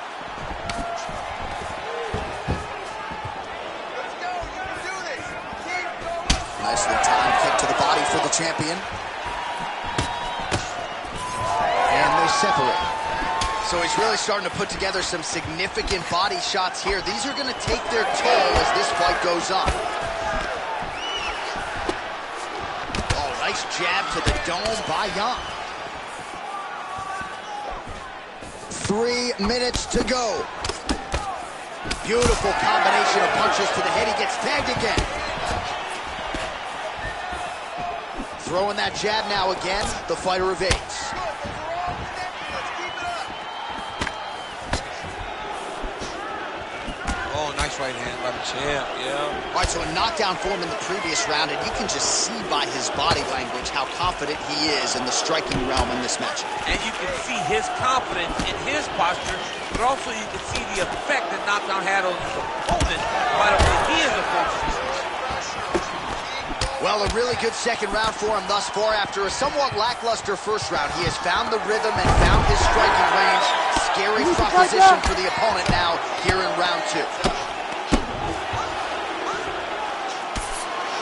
Nicely timed kick to the body for the champion. And they separate. So he's really starting to put together some significant body shots here. These are going to take their toll as this fight goes on. Oh, nice jab to the dome by Yan. 3 minutes to go. Beautiful combination of punches to the head. He gets tagged again. Throwing that jab now again. The fighter evades. Oh, nice right hand by the champ, yeah. All right, so a knockdown for him in the previous round, and you can just see by his body language how confident he is in the striking realm in this matchup. And you can see his confidence in his posture, but also you can see the effect that knockdown had on his opponent by the way he is approaching. Well, a really good second round for him thus far. After a somewhat lackluster first round, he has found the rhythm and found his striking range. Scary proposition for the opponent now here in round two.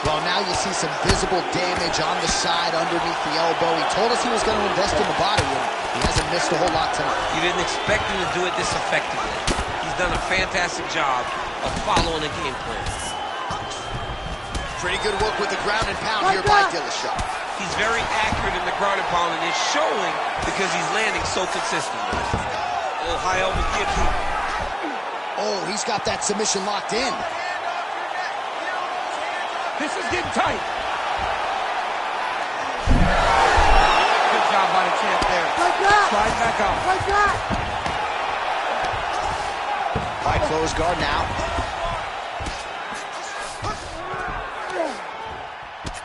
Well, now you see some visible damage on the side underneath the elbow. He told us he was going to invest in the body, and he hasn't missed a whole lot tonight. You didn't expect him to do it this effectively. He's done a fantastic job of following the game plan. Pretty good work with the ground and pound here by Dillashaw. He's very accurate in the ground and pound, and it's showing because he's landing so consistently. Oh, high elbow guillotine. Oh, he's got that submission locked in. This is getting tight. Good job by the champ there. Slide back out. High close guard now.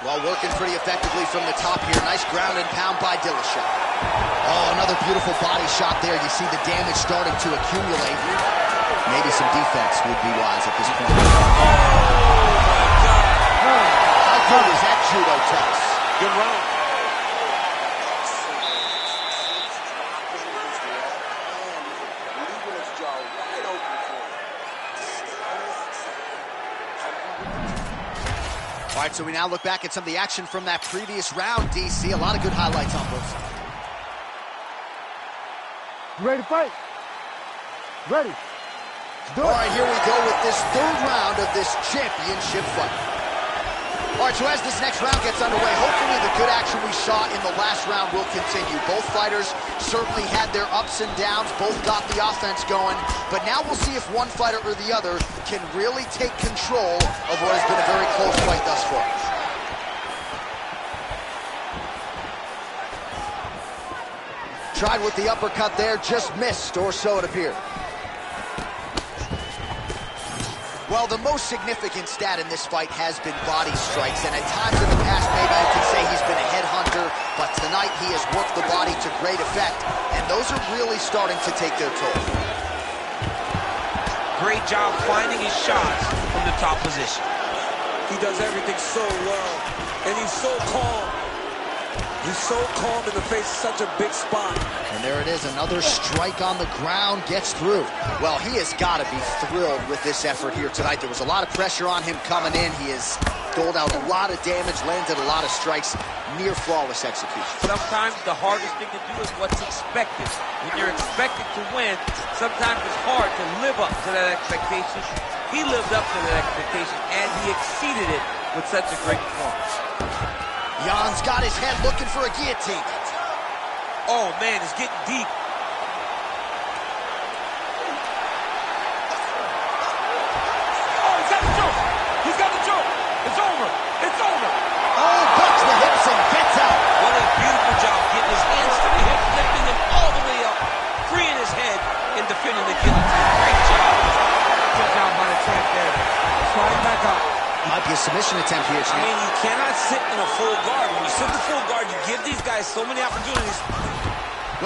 Well, working pretty effectively from the top here. Nice ground and pound by Dillashaw. Oh, another beautiful body shot there. You see the damage starting to accumulate. Maybe some defense would be wise at this point. How good is that judo toss? Good round. All right, so we now look back at some of the action from that previous round, DC. A lot of good highlights on both sides. You ready to fight? Ready. All right, here we go with this third round of this championship fight. All right, so as this next round gets underway, hopefully the good action we saw in the last round will continue. Both fighters certainly had their ups and downs, both got the offense going, but now we'll see if one fighter or the other can really take control of what has been a very close fight thus far. Tried with the uppercut there, just missed, or so it appeared. Well, the most significant stat in this fight has been body strikes, and at times in the past, maybe you could say he's been a headhunter, but tonight he has worked the body to great effect, and those are really starting to take their toll. Great job finding his shots from the top position. He does everything so well, and he's so calm. He's so calm in the face of such a big spot. And there it is, another strike on the ground, gets through. Well, he has got to be thrilled with this effort here tonight. There was a lot of pressure on him coming in. He has doled out a lot of damage, landed a lot of strikes, near flawless execution. Sometimes the hardest thing to do is what's expected. When you're expected to win, sometimes it's hard to live up to that expectation. He lived up to that expectation, and he exceeded it with such a great performance. Jan's got his head looking for a guillotine. Oh, man, it's getting deep. Oh, he's got the choke. He's got the choke. It's over. It's over. Oh, bucks the hips and gets out. What a beautiful job getting his hands to the hip, lifting them all the way up, freeing his head, and defending the guillotine. Great job. Good job by the champ there. Sliding back up. Might be a submission attempt here, I champ. mean, you cannot sit in a full guard. When you sit in full guard, you give these guys so many opportunities.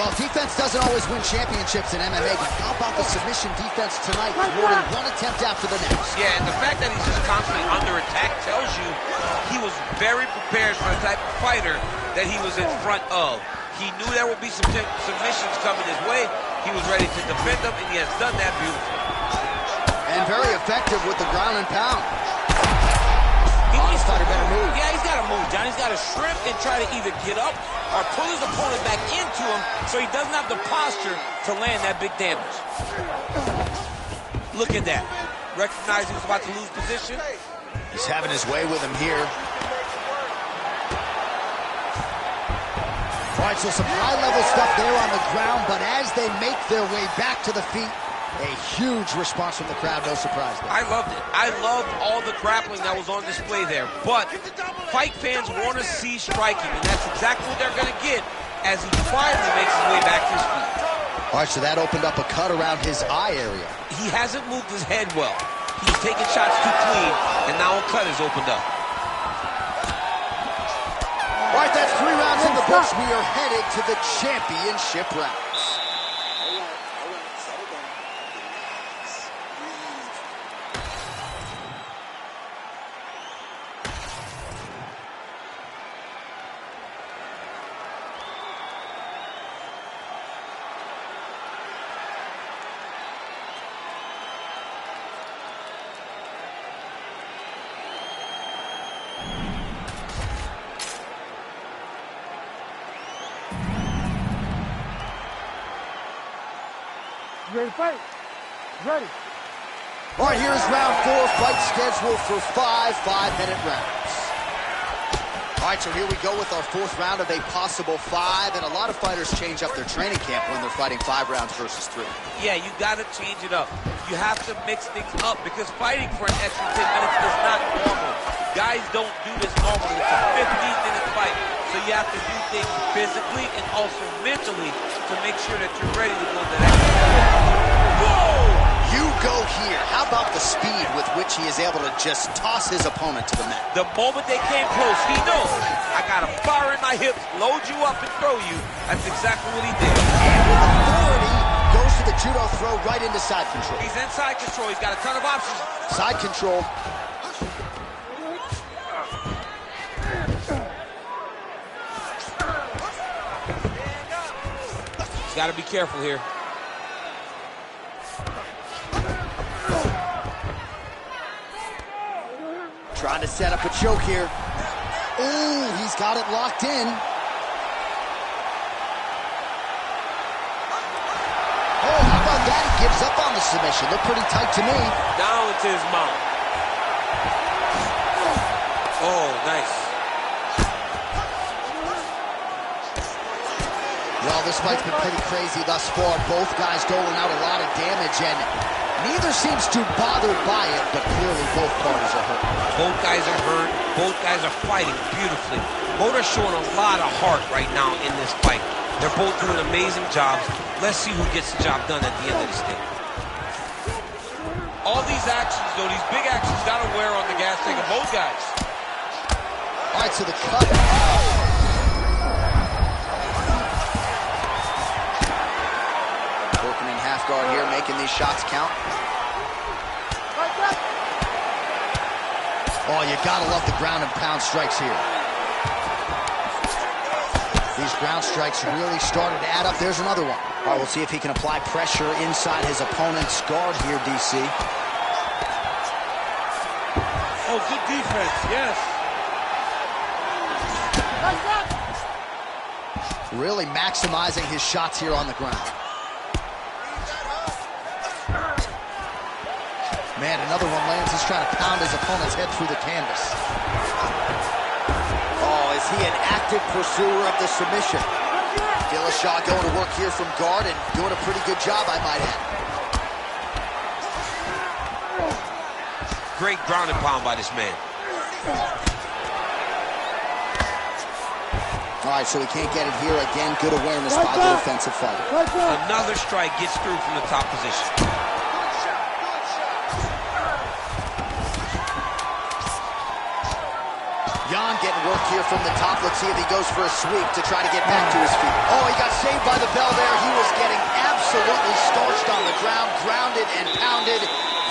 Well, defense doesn't always win championships in MMA, but how about the submission defense tonight? Thwarting one attempt after the next. Yeah, and the fact that he's just constantly under attack tells you he was very prepared for the type of fighter that he was in front of. He knew there would be some submissions coming his way. He was ready to defend them, and he has done that beautifully. And very effective with the ground and pound. This fighter better move. Yeah, he's got to move, John. He's got to shrimp and try to either get up or pull his opponent back into him so he doesn't have the posture to land that big damage. Look at that. Recognizing he's about to lose position. He's having his way with him here. All right, so some high-level stuff there on the ground, but as they make their way back to the feet, a huge response from the crowd, no surprise there. I loved it. I loved all the grappling that was on display there. But fight fans want to see striking, and that's exactly what they're going to get as he finally makes his way back to his feet. All right, so that opened up a cut around his eye area. He hasn't moved his head well. He's taking shots too clean, and now a cut has opened up. All right, that's 3 rounds in the books. We are headed to the championship rounds. You ready to fight? Ready. All right, here's round 4, fight scheduled for 5 5-minute rounds. All right, so here we go with our 4th round of a possible 5, and a lot of fighters change up their training camp when they're fighting 5 rounds versus 3. Yeah, you got to change it up. You have to mix things up because fighting for an extra 10 minutes is not normal. Guys don't do this normally. It's a 15-minute fight, so you have to do things physically and also mentally to make sure that you're ready to go to that. Whoa! You go here. How about the speed with which he is able to just toss his opponent to the mat? The moment they came close, he knows, I got a fire in my hips, load you up and throw you. That's exactly what he did. And with authority, goes to the judo throw right into side control. He's in side control. He's got a ton of options. Side control. He's got to be careful here. Tries Trying to set up a choke here. Ooh, he's got it locked in. Oh, how about that? He gives up on the submission. Looked pretty tight to me. Down into his mouth. Oh, nice. Well, this fight's been pretty crazy thus far. Both guys doling out a lot of damage, and neither seems too bothered by it, but clearly both parties are hurt. Both guys are hurt. Both guys are fighting beautifully. Both are showing a lot of heart right now in this fight. They're both doing amazing jobs. Let's see who gets the job done at the end of this thing. All these actions, though, these big actions, got to wear on the gas tank of both guys. All right, so the cut. Working in half guard here, making these shots count. Oh, you gotta love the ground and pound strikes here. These ground strikes really started to add up. There's another one. All right, we'll see if he can apply pressure inside his opponent's guard here, DC. Oh, good defense, yes. Really maximizing his shots here on the ground. Man, another one lands. He's trying to pound his opponent's head through the canvas. Oh, is he an active pursuer of the submission? Dillashaw going to work here from guard and doing a pretty good job, I might add. Great ground and pound by this man. All right, so he can't get it here. Again, good awareness by the defensive fighter. Another strike gets through from the top position. Yan getting work here from the top. Let's see if he goes for a sweep to try to get back to his feet. Oh, he got saved by the bell there. He was getting absolutely starched on the ground, grounded and pounded.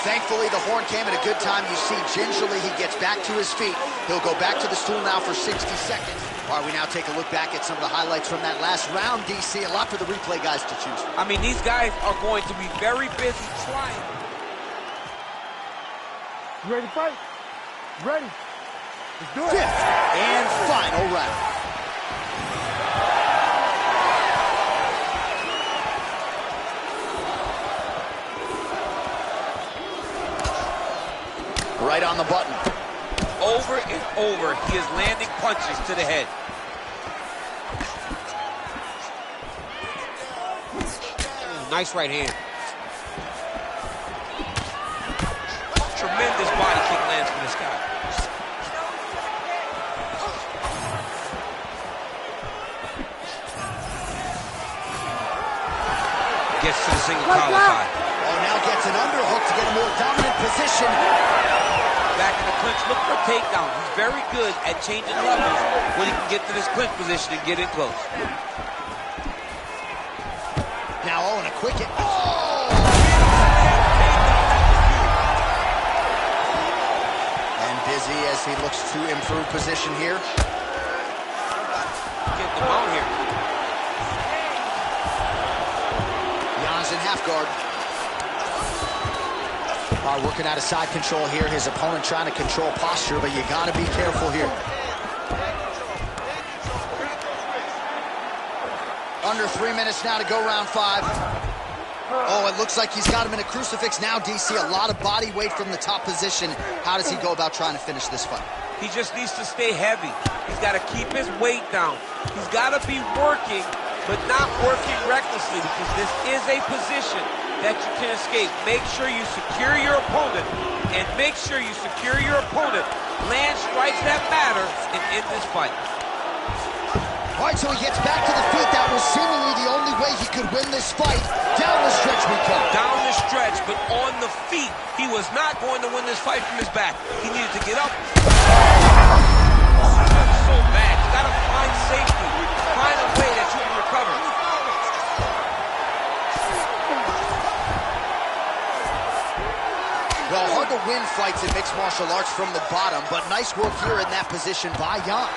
Thankfully, the horn came at a good time. You see, gingerly, he gets back to his feet. He'll go back to the stool now for 60 seconds. All right, we now take a look back at some of the highlights from that last round, DC. A lot for the replay guys to choose from. I mean, these guys are going to be very busy trying. You ready to fight? Ready. Let's do it. Fifth and final round. Right on the button. Over and over, he is landing punches to the head. Nice right hand. Tremendous body kick lands for this guy. Gets to the single collar tie. Oh, now gets an underhook to get a more dominant position. Back in the clinch, look for a takedown. He's very good at changing levels when he can get to this clinch position and get in close. Now, oh, and a quick hit. Oh! And busy as he looks to improve position here. Get the mount here. Yan's in half guard. All right, working out of side control here. His opponent trying to control posture, but you got to be careful here. Under 3 minutes now to go round 5. Oh, it looks like he's got him in a crucifix now, DC. A lot of body weight from the top position. How does he go about trying to finish this fight? He just needs to stay heavy. He's got to keep his weight down. He's got to be working, but not working recklessly, because this is a position that you can escape. Make sure you secure your opponent, and make sure you secure your opponent. Land strikes that matter and end this fight. All right, so he gets back to the feet. That was seemingly the only way he could win this fight. Down the stretch we come. Down the stretch, but on the feet. He was not going to win this fight from his back. He needed to get up. So bad. You got to find safety. Find a way that you can recover. Well, hard to win fights in mixed martial arts from the bottom, but nice work here in that position by Yan.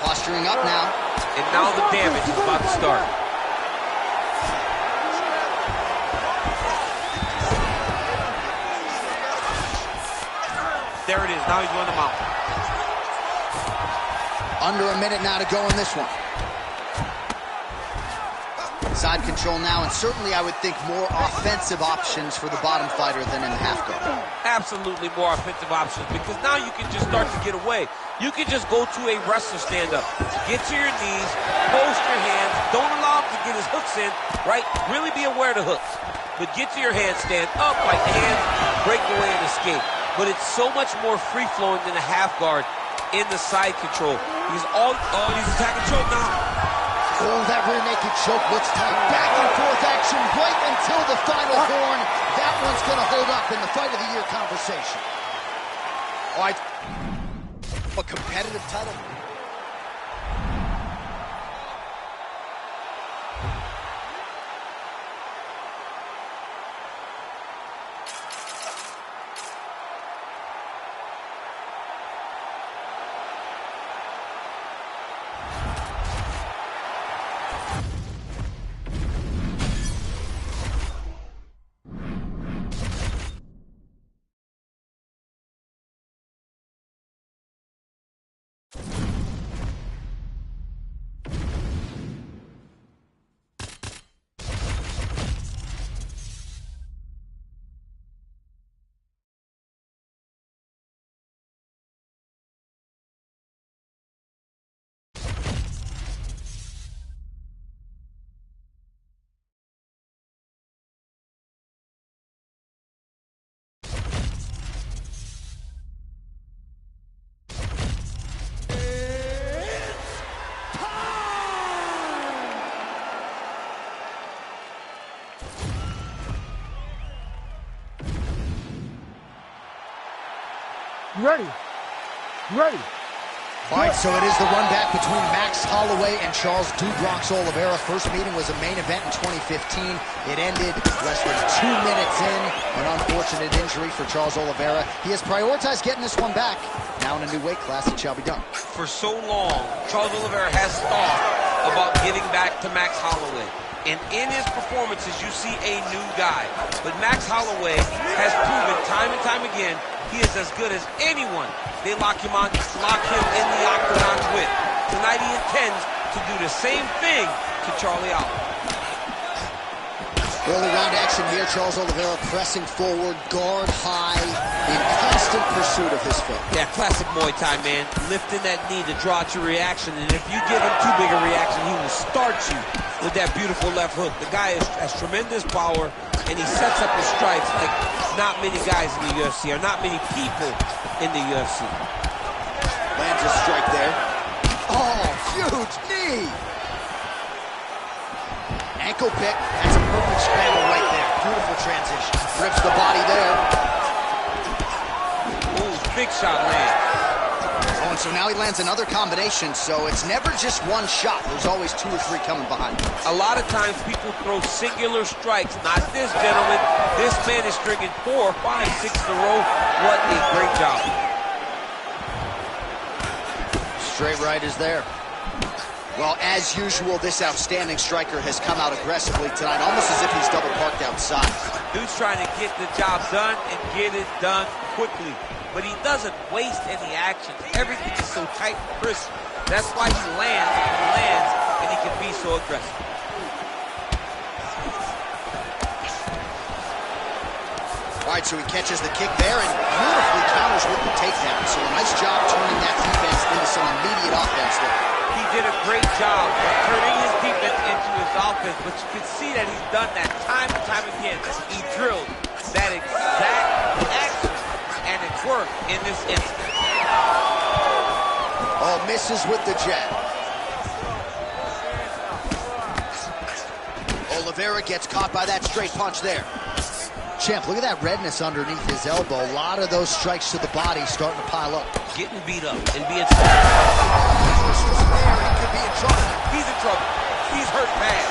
Posturing up now. And now the damage is about to start. there it is. Now he's on the mount. Under a minute now to go in this one. Side control now, and certainly I would think more offensive options for the bottom fighter than in the half guard. Absolutely more offensive options, because now you can just start to get away. You can just go to a wrestler stand-up. Get to your knees, post your hands, don't allow him to get his hooks in, right? Really be aware of the hooks. But get to your hands, stand up like hands, break away and escape. But it's so much more free-flowing than a half guard in the side control. He's attacking choke now. Oh, that rear naked choke looks tight. Back and forth action right until the final horn. That one's going to hold up in the fight of the year conversation. All right. A competitive title. Ready. Ready. All right, so it is the run back between Max Holloway and Charles "Do Bronx" Oliveira. First meeting was a main event in 2015. It ended less than 2 minutes in. An unfortunate injury for Charles Oliveira. He has prioritized getting this one back. Now in a new weight class, it shall be done. For so long, Charles Oliveira has thought about getting back to Max Holloway. And in his performances, you see a new guy. But Max Holloway has proven time and time again he is as good as anyone they lock him in the octagon with. Tonight he intends to do the same thing to Charlie Oliver. Early round action here. Charles Oliveira pressing forward, guard high, in constant pursuit of his foot. Yeah, classic Muay Thai, man. Lifting that knee to draw out your reaction, and if you give him too big a reaction, he will start you with that beautiful left hook. The guy has tremendous power, and he sets up his strikes like not many guys in the UFC, or not many people in the UFC. Lands a strike there. Oh, huge knee! Ankle pick. That's a perfect scramble right there. Beautiful transition. Rips the body there. Ooh, big shot land. Oh, and so now he lands another combination, so it's never just one shot. There's always 2 or 3 coming behind him. A lot of times people throw singular strikes. Not this gentleman. This man is stringing 4, 5, 6 in a row. What a great job. Straight right is there. Well, as usual, this outstanding striker has come out aggressively tonight, almost as if he's double parked outside. Dude's trying to get the job done and get it done quickly. But he doesn't waste any action. Everything is so tight and crisp. That's why he lands, and he can be so aggressive. All right, so he catches the kick there and beautifully counters with the takedown. So a nice job turning that defense into some immediate offense there. He did a great job turning his defense into his offense, but you can see that he's done that time and time again. He drilled that exact action, and it worked in this instance. Oh, misses with the jab. Oliveira gets caught by that straight punch there. Champ, look at that redness underneath his elbow. A lot of those strikes to the body starting to pile up. Getting beat up and being He could be in trouble. He's in trouble. He's hurt bad.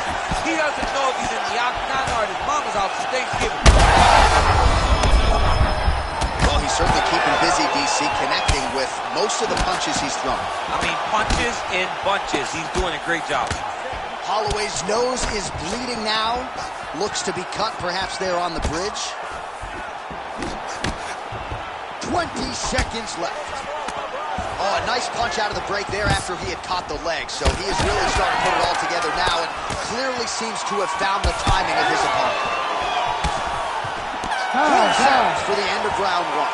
He doesn't know if he's in the octagon or at his mama's house for Thanksgiving. Well, he's certainly keeping busy, DC, connecting with most of the punches he's thrown. I mean, punches in bunches. He's doing a great job. Holloway's nose is bleeding now. Looks to be cut, perhaps there on the bridge. 20 seconds left. Oh, a nice punch out of the break there after he had caught the leg. So he is really starting to put it all together now and clearly seems to have found the timing of his opponent. 10 seconds for the end of round one.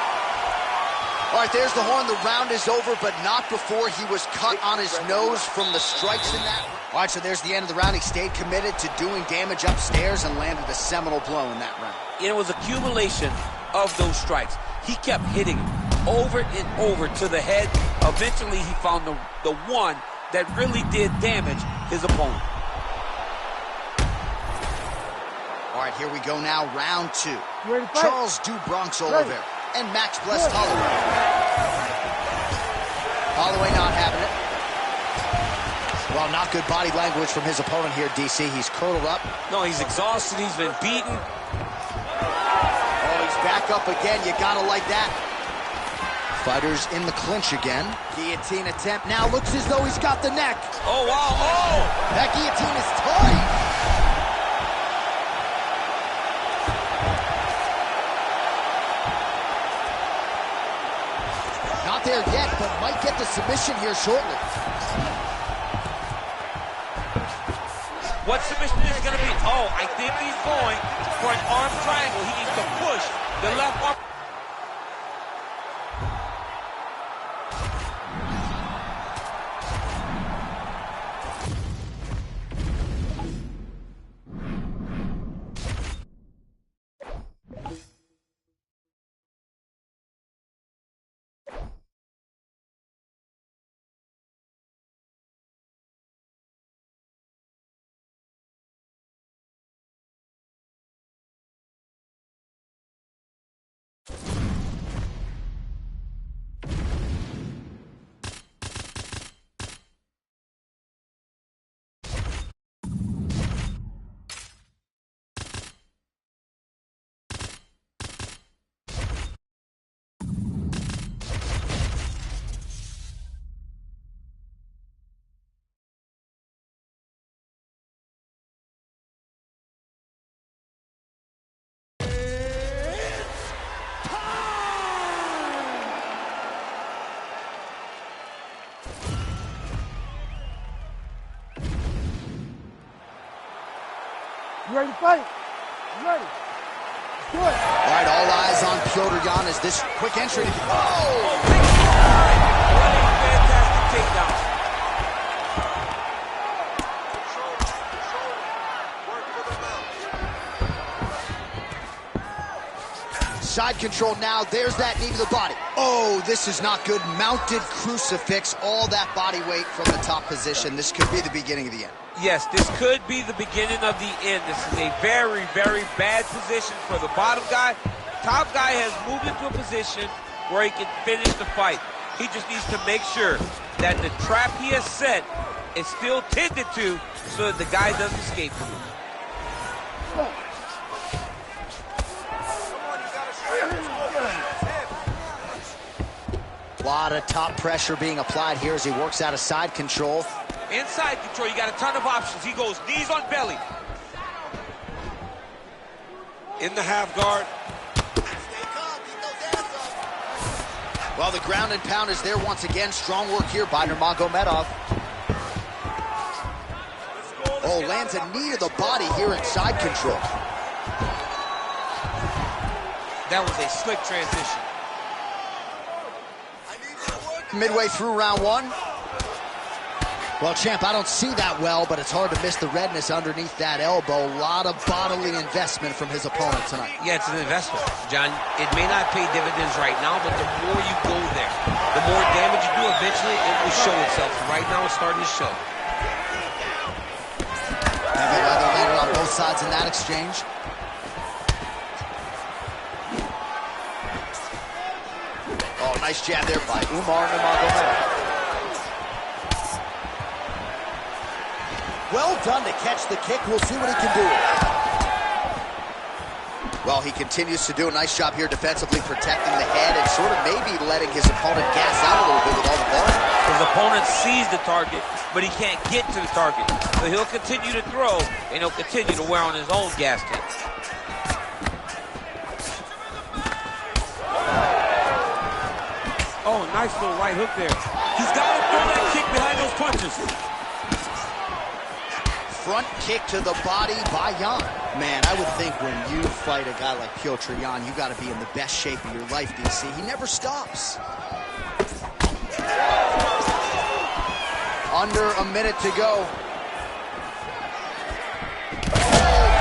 All right, there's the horn. The round is over, but not before he was cut on his nose from the strikes in that. All right, so there's the end of the round. He stayed committed to doing damage upstairs and landed a seminal blow in that round. It was accumulation of those strikes. He kept hitting him over and over to the head. Eventually, he found the one that really did damage his opponent. All right, here we go now, round two. Ready to fight? Charles Du Bronx Oliveira and Max Blessed Holloway. Holloway not having it. Well, not good body language from his opponent here, DC. He's curled up. No, he's exhausted. He's been beaten. Oh, he's back up again. You gotta like that. Fighters in the clinch again. Guillotine attempt. Now looks as though he's got the neck. Oh, wow. Oh! That guillotine is tight. Not there yet, but might get the submission here shortly. What submission is going to be? Oh, I think he's going for an arm triangle. He needs to push the left arm. You ready to fight? You ready? Let's do it. All right, all eyes on Petr Yan as this quick entry. Oh! What a fantastic takedown. Side control now. There's that knee to the body. Oh, this is not good. Mounted crucifix. All that body weight from the top position. This could be the beginning of the end. Yes, this could be the beginning of the end. This is a very, very bad position for the bottom guy. Top guy has moved into a position where he can finish the fight. He just needs to make sure that the trap he has set is still tended to so that the guy doesn't escape from it. A lot of top pressure being applied here as he works out of side control. Inside control, you got a ton of options. He goes knees on belly. In the half guard. Well, the ground and pound is there once again. Strong work here by Nurmagomedov. Oh, lands a knee to the body here in side control. That was a slick transition. Midway through round one. Well, champ, I don't see that well, but it's hard to miss the redness underneath that elbow. A lot of bodily investment from his opponent tonight. Yeah, it's an investment, John. It may not pay dividends right now, but the more you go there, the more damage you do, eventually it will show itself. Right now, it's starting to show. Heavy leather landed on both sides in that exchange. Oh, nice jab there by Umar Nurmagomedov. Well done to catch the kick. We'll see what he can do. Well, he continues to do a nice job here defensively, protecting the head and sort of maybe letting his opponent gas out a little bit with all the volume. His opponent sees the target, but he can't get to the target. So he'll continue to throw, and he'll continue to wear on his own gas tank. Oh, nice little right hook there. He's got to throw that kick behind those punches. Front kick to the body by Yan. Man, I would think when you fight a guy like Petr Yan, you got to be in the best shape of your life, DC. He never stops. Under a minute to go.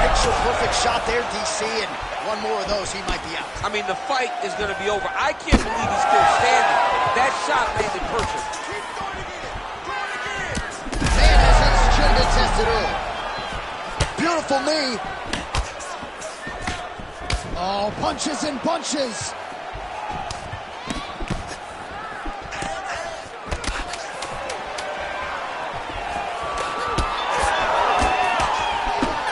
Picture-perfect shot there, DC, and one more of those, he might be out. I mean, the fight is going to be over. I can't believe he's still standing. That shot landed perfect. Man has his agenda tested early. Beautiful knee. Oh, punches and bunches.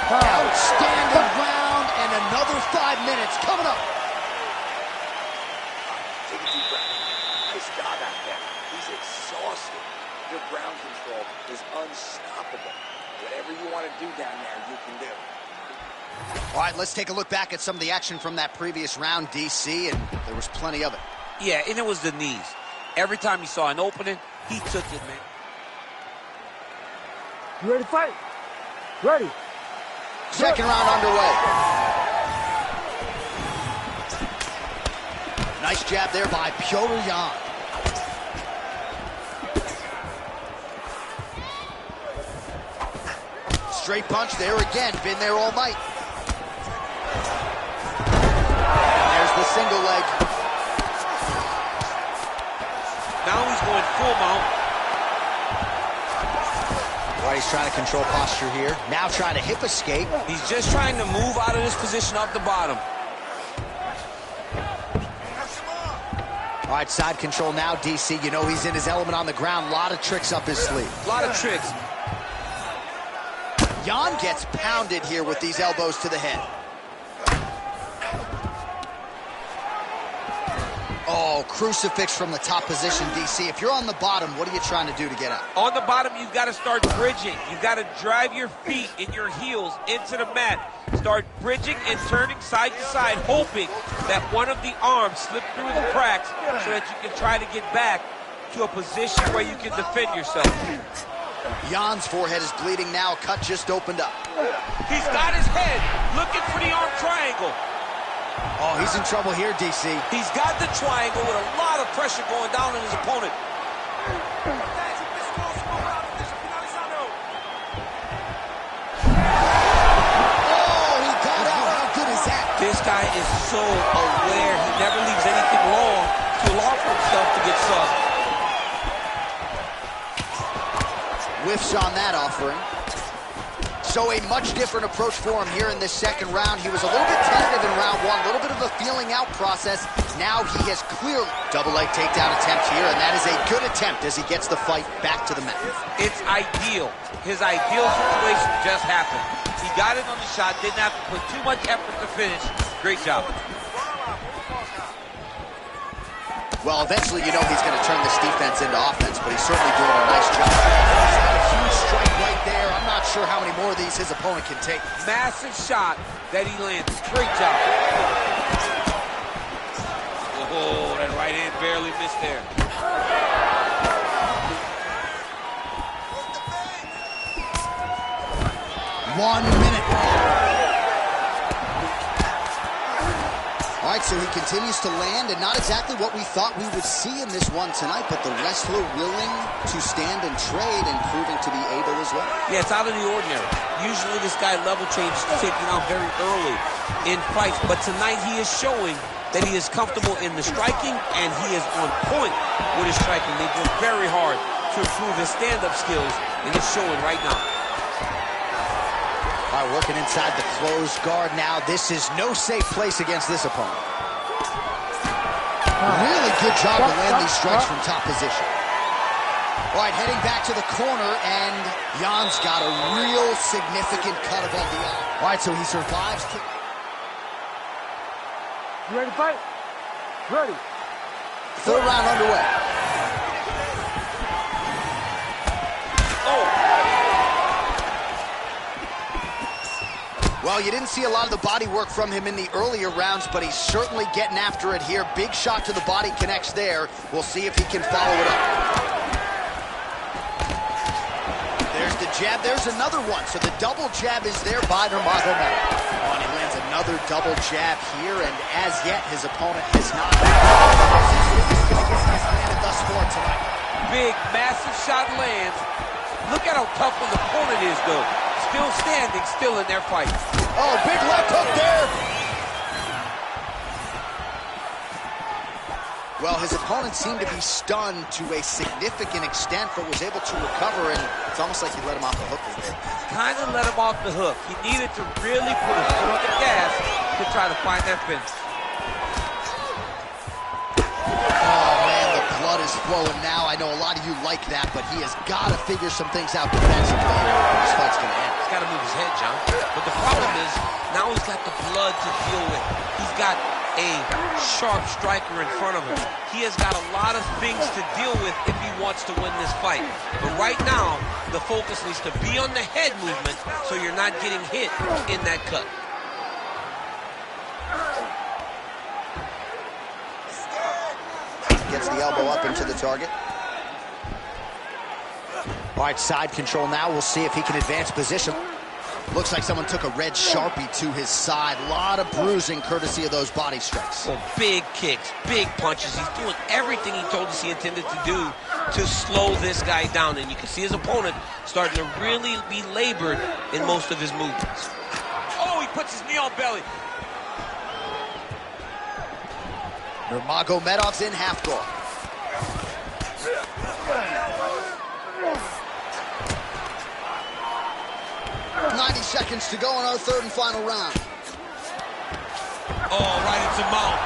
Outstanding round, and another 5 minutes coming up. Take a deep breath. Nice job out there. He's exhausted. Your ground control is unstoppable. Whatever you want to do down there, you can do. All right, let's take a look back at some of the action from that previous round, DC, and there was plenty of it. Yeah, and it was the knees. Every time he saw an opening, he took it, man. You ready to fight? Ready. Second round underway. Nice jab there by Petr Yan. Straight punch there again. Been there all night. And there's the single leg. Now he's going full mount. All right, he's trying to control posture here. Now trying to hip escape. He's just trying to move out of this position off the bottom. All right, side control now, DC. You know he's in his element on the ground. A lot of tricks up his sleeve. A lot of tricks. Yan gets pounded here with these elbows to the head. Oh, crucifix from the top position, DC. If you're on the bottom, what are you trying to do to get out? On the bottom, you've got to start bridging. You've got to drive your feet and your heels into the mat. Start bridging and turning side to side, hoping that one of the arms slip through the cracks so that you can try to get back to a position where you can defend yourself. Yan's forehead is bleeding now. A cut just opened up. He's got his head looking for the arm triangle. Oh, he's in trouble here, DC. He's got the triangle with a lot of pressure going down on his opponent. Oh, he got out. How good is that? This guy is so aware. He never leaves anything long to allow for himself to get soft. Whiffs on that offering. So a much different approach for him here in this second round. He was a little bit tentative in round one, a little bit of a feeling out process. Now he has clearly double leg takedown attempt here, and that is a good attempt as he gets the fight back to the mat. It's ideal. His ideal situation just happened. He got it on the shot, didn't have to put too much effort to finish. Great job. Well, eventually you know he's going to turn this defense into offense, but he's certainly doing a nice job. A huge strike right there. I'm not sure how many more of these his opponent can take. Massive shot that he landed. Great job. Oh, that right hand barely missed there. 1 minute. All right, so he continues to land, and not exactly what we thought we would see in this one tonight, but the wrestler willing to stand and trade and proving to be able as well. Yeah, it's out of the ordinary. Usually this guy level changes to take him out very early in fights, but tonight he is showing that he is comfortable in the striking, and he is on point with his striking. They've worked very hard to improve his stand-up skills, and it's showing right now. All right, working inside the closed guard now. This is no safe place against this opponent. Really good job to land these strikes from top position. All right, heading back to the corner, and Yan's got a real significant cut above the eye. All right, so he survives. You ready to fight? Ready. Third round underway. Well, Well, you didn't see a lot of the body work from him in the earlier rounds, but he's certainly getting after it here. Big shot to the body connects there. We'll see if he can follow it up. There's the jab. There's another one. So the double jab is there by Nurmagomedov. Oh, and he lands another double jab here, and as yet, his opponent has not. He's going to get his landed thus far tonight. Big, massive shot lands. Look at how tough his opponent is, though. Still standing, still in their fight. Oh, big left hook there. Well, his opponent seemed to be stunned to a significant extent, but was able to recover, and it's almost like he let him off the hook a bit. Kind of let him off the hook. He needed to really put his foot on the gas to try to find that finish. Blood is flowing now. I know a lot of you like that, but he has got to figure some things out defensively. This fight's going to end. He's got to move his head, John. But the problem is, now he's got the blood to deal with. He's got a sharp striker in front of him. He has got a lot of things to deal with if he wants to win this fight. But right now, the focus needs to be on the head movement so you're not getting hit in that cut. Gets the elbow up into the target. All right, side control now. We'll see if he can advance position. Looks like someone took a red Sharpie to his side. A lot of bruising courtesy of those body strikes. Well, big kicks, big punches. He's doing everything he told us he intended to do to slow this guy down. And you can see his opponent starting to really be labored in most of his movements. Oh, he puts his knee on belly. Nurmagomedov's in half guard. .90 seconds to go in our third and final round. Oh, right into mouth.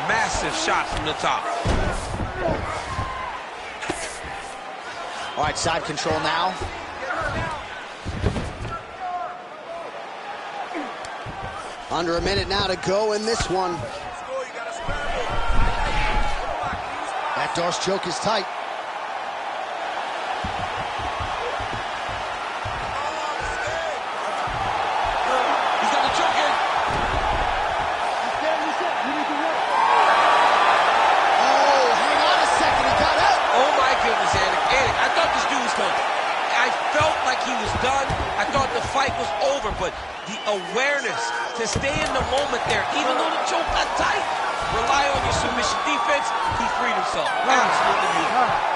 Massive shot from the top. All right, side control now. Under a minute now to go in this one. That Darce choke is tight. He's got the choke in. Oh, hang on a second, he got out. Oh my goodness, Anik. I thought this dude was done. I felt like he was done. I thought the fight was over, but the awareness to stay in the moment there, even though the choke got tight, rely on your submission defense, he freed himself. Absolutely beautiful.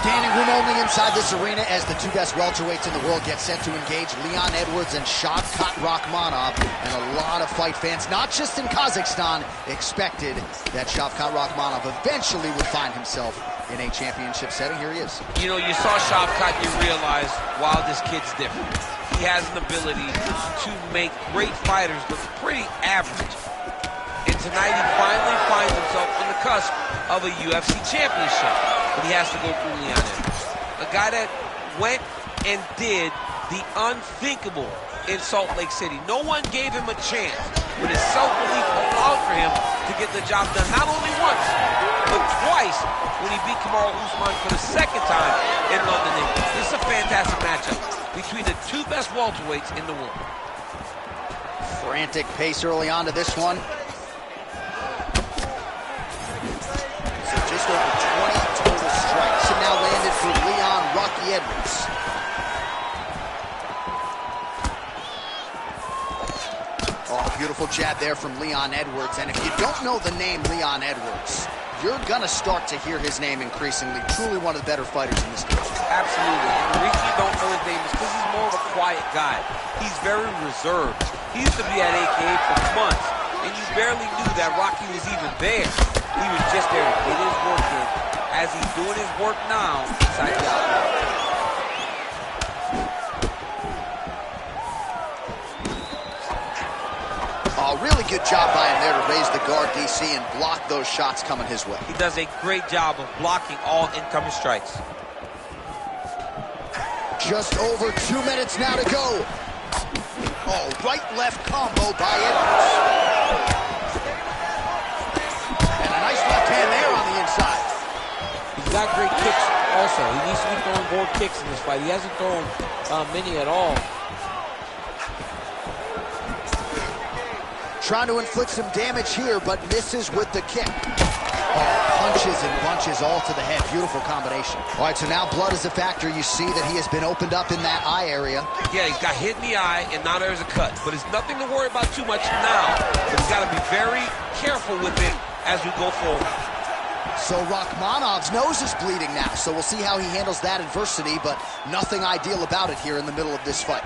Standing room only inside this arena as the two best welterweights in the world get set to engage Leon Edwards and Shavkat Rakhmonov. And a lot of fight fans, not just in Kazakhstan, expected that Shavkat Rakhmonov eventually would find himself in a championship setting. Here he is. You know, you saw Shavkat, you realized, wow, this kid's different. He has an ability to make great fighters look pretty average. And tonight he finally finds himself on the cusp of a UFC championship. But he has to go through Leon Edwards. A guy that went and did the unthinkable in Salt Lake City. No one gave him a chance, but his self-belief allowed for him to get the job done, not only once, but twice when he beat Kamaru Usman for the second time in London, England. This is a fantastic matchup between the two best welterweights in the world. Frantic pace early on to this one. So just over 20 total strikes have now landed for Leon Rocky Edwards. Beautiful jab there from Leon Edwards. And if you don't know the name Leon Edwards, you're going to start to hear his name increasingly. Truly one of the better fighters in this division. Absolutely. And the reason you don't know his name is because he's more of a quiet guy. He's very reserved. He used to be at AKA for months, and you barely knew that Rocky was even there. He was just there to get his work in. As he's doing his work now, inside the outlet. Really good job by him there to raise the guard, DC, and block those shots coming his way. He does a great job of blocking all incoming strikes. Just over 2 minutes now to go. Oh, right-left combo by Edwards. And a nice left hand there on the inside. He's got great kicks also. He needs to be throwing more kicks in this fight. He hasn't thrown many at all. Trying to inflict some damage here, but misses with the kick. Oh, punches and bunches all to the head. Beautiful combination. All right, so now blood is a factor. You see that he has been opened up in that eye area. Yeah, he's got hit in the eye, and now there's a cut. But it's nothing to worry about too much now. But he's got to be very careful with it as we go forward. So Rakhmonov's nose is bleeding now, so we'll see how he handles that adversity, but nothing ideal about it here in the middle of this fight.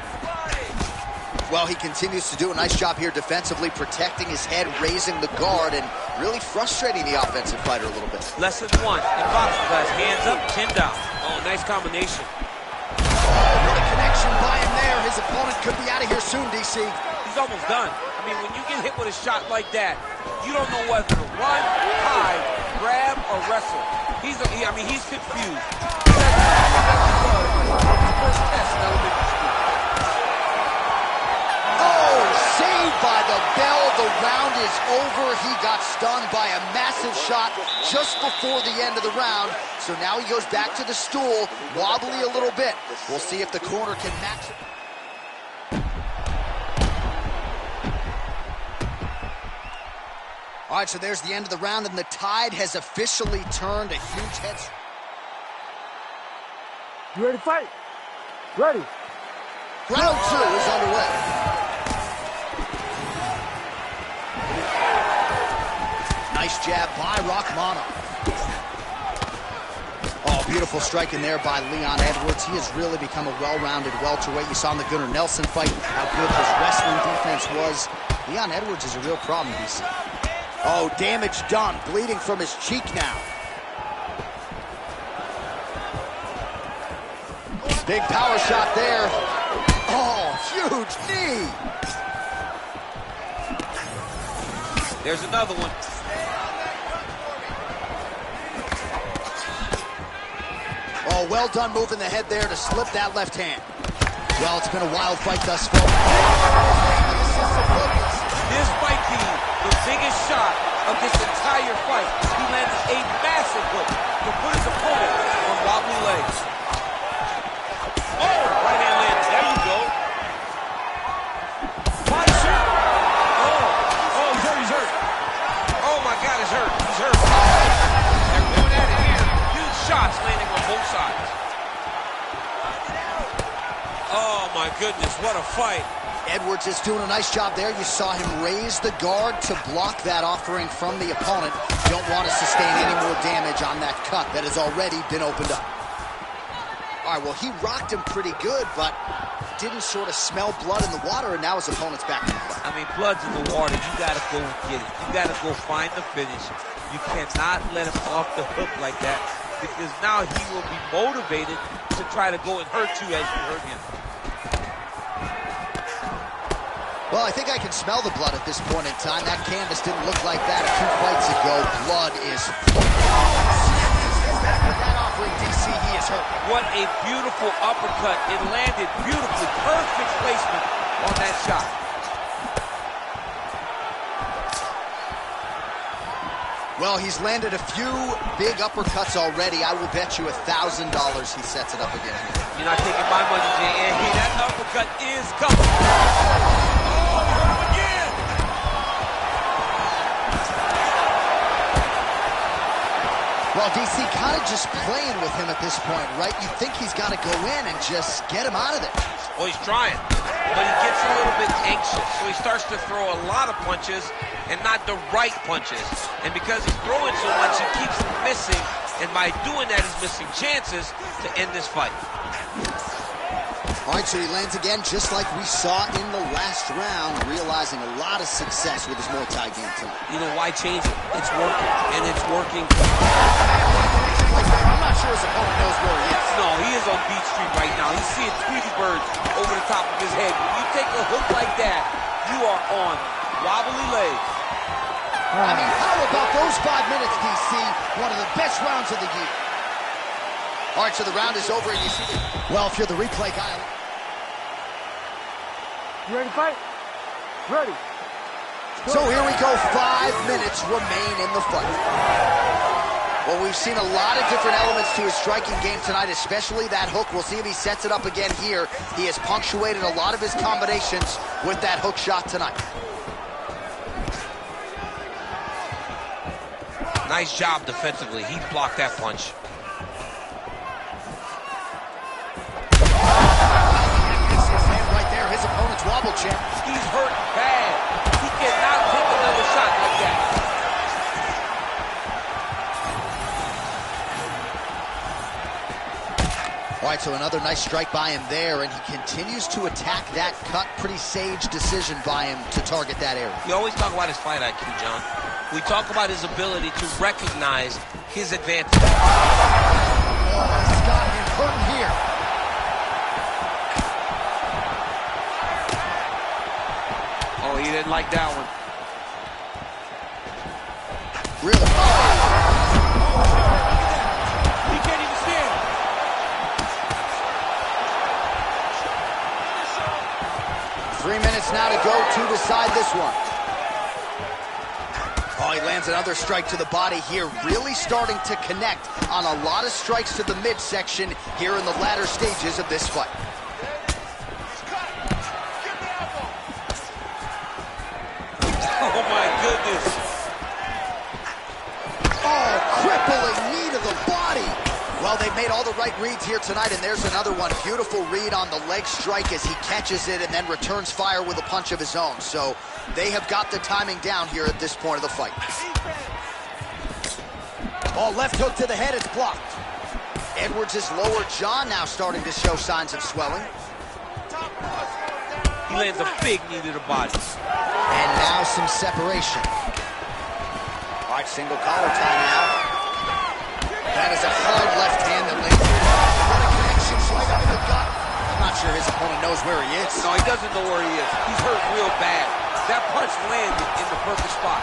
Well, he continues to do a nice job here defensively, protecting his head, raising the guard, and really frustrating the offensive fighter a little bit. Lesson one in boxing class, hands up, chin down. Oh, nice combination. Oh, what a connection by him there. His opponent could be out of here soon, DC. He's almost done. I mean, when you get hit with a shot like that, you don't know whether to run, hide, grab, or wrestle. He's confused. First test in elementary school. Saved by the bell. The round is over. He got stunned by a massive shot just before the end of the round. So now he goes back to the stool, wobbly a little bit. We'll see if the corner can match it. All right, so there's the end of the round, and the tide has officially turned. A huge head. You ready to fight? Ready. Round 2 is underway. Nice jab by Rakhmonov. Oh, beautiful strike in there by Leon Edwards. He has really become a well-rounded welterweight. You saw in the Gunnar Nelson fight how good his wrestling defense was. Leon Edwards is a real problem, DC. Oh, damage done. Bleeding from his cheek now. Big power shot there. Oh, huge knee. There's another one. Oh, well done moving the head there to slip that left hand. Well, it's been a wild fight thus far. This might be the biggest shot of this entire fight. He landed a massive hook to put his opponent on wobbly legs. Oh, right hand land. There you go. Body shot. Oh, he's hurt. Oh my God, he's hurt. He's hurt. They're going at it here. Huge shots landing on both sides. Oh my goodness, what a fight. Edwards is doing a nice job there. You saw him raise the guard to block that offering from the opponent. Don't want to sustain any more damage on that cut that has already been opened up. All right, well, he rocked him pretty good, but didn't sort of smell blood in the water, and now his opponent's back in the fight. I mean, blood's in the water. You got to go get it. You got to go find the finish. You cannot let him off the hook like that, because now he will be motivated to try to go and hurt you as you hurt him. Well, I think I can smell the blood at this point in time. That canvas didn't look like that 2 fights ago. Blood is... That offering, DC, he is hurt. What a beautiful uppercut. It landed beautifully. Perfect placement on that shot. Well, he's landed a few big uppercuts already. I will bet you $1,000 he sets it up again here. You're not taking my money, Jay. And hey, that uppercut is coming. Well, DC kind of just playing with him at this point, right? You think he's got to go in and just get him out of there. Oh, he's trying. but he gets a little bit anxious. So he starts to throw a lot of punches and not the right punches. And because he's throwing so much, he keeps missing. And by doing that, he's missing chances to end this fight. All right, so he lands again, just like we saw in the last round, realizing a lot of success with his Muay Thai game tonight. You know, why change it? It's working, and it's working. I'm not sure his opponent knows where he is. No, he is on Beat Street right now. He's seeing Tweety birds over the top of his head. When you take a hook like that, you are on wobbly legs. I mean, how about those 5 minutes, DC? One of the best rounds of the year. All right, so the round is over, and you see the... Well, if you're the replay guy... You ready to fight? Ready. So here we go, 5 minutes remain in the fight. Well, we've seen a lot of different elements to his striking game tonight, especially that hook. We'll see if he sets it up again here. He has punctuated a lot of his combinations with that hook shot tonight. Nice job defensively. He blocked that punch. Right there, his opponent's wobble check. He's hurt bad. He cannot take another shot like that. All right, so another nice strike by him there, and he continues to attack that cut. Pretty sage decision by him to target that area. We always talk about his fight IQ, John. We talk about his ability to recognize his advantage. Oh, he's got him hurting here. Oh, he didn't like that one. Really? He can't even stand. 3 minutes now to go to decide this one. Oh, he lands another strike to the body here, really starting to connect on a lot of strikes to the midsection here in the latter stages of this fight. Oh, my goodness. Oh, crippling knee to the body. Well, they've made all the right reads here tonight, and there's another one. Beautiful read on the leg strike as he catches it and then returns fire with a punch of his own. So they have got the timing down here at this point of the fight. Oh, left hook to the head, it's blocked. Edwards' lower jaw now starting to show signs of swelling. He lands a big knee to the body. And now some separation. All right, single collar tie now. That is a hard left hand that lands. What a connection, right up in the gut. I'm not sure his opponent knows where he is. No, he doesn't know where he is. He's hurt real bad. That punch landed in the perfect spot.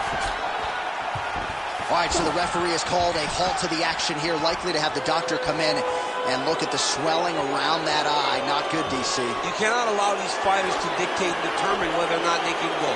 All right, so the referee has called a halt to the action here, likely to have the doctor come in and look at the swelling around that eye. Not good, DC. You cannot allow these fighters to dictate and determine whether or not they can go.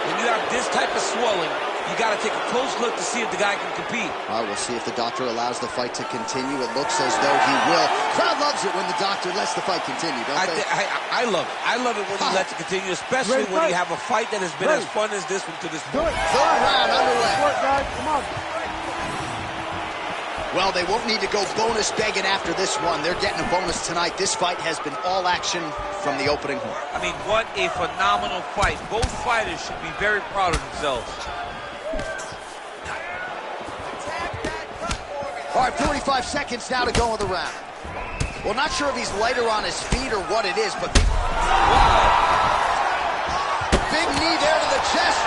When you have this type of swelling, you got to take a close look to see if the guy can compete. All right, we'll see if the doctor allows the fight to continue. It looks as though he will. Crowd loves it when the doctor lets the fight continue, don't they? I love it. I love it when he lets it continue, especially when you have a fight that has been as fun as this one to this point. Third round underway. Work, guys. Come on. Well, they won't need to go bonus begging after this one. They're getting a bonus tonight. This fight has been all action from the opening horn. I mean, what a phenomenal fight. Both fighters should be very proud of themselves. All right, 45 seconds now to go in the round. Well, not sure if he's lighter on his feet or what it is, but... Big knee there to the chest.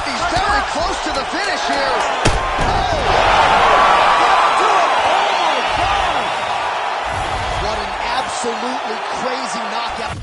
He's very close to the finish here. What an absolutely crazy knockout.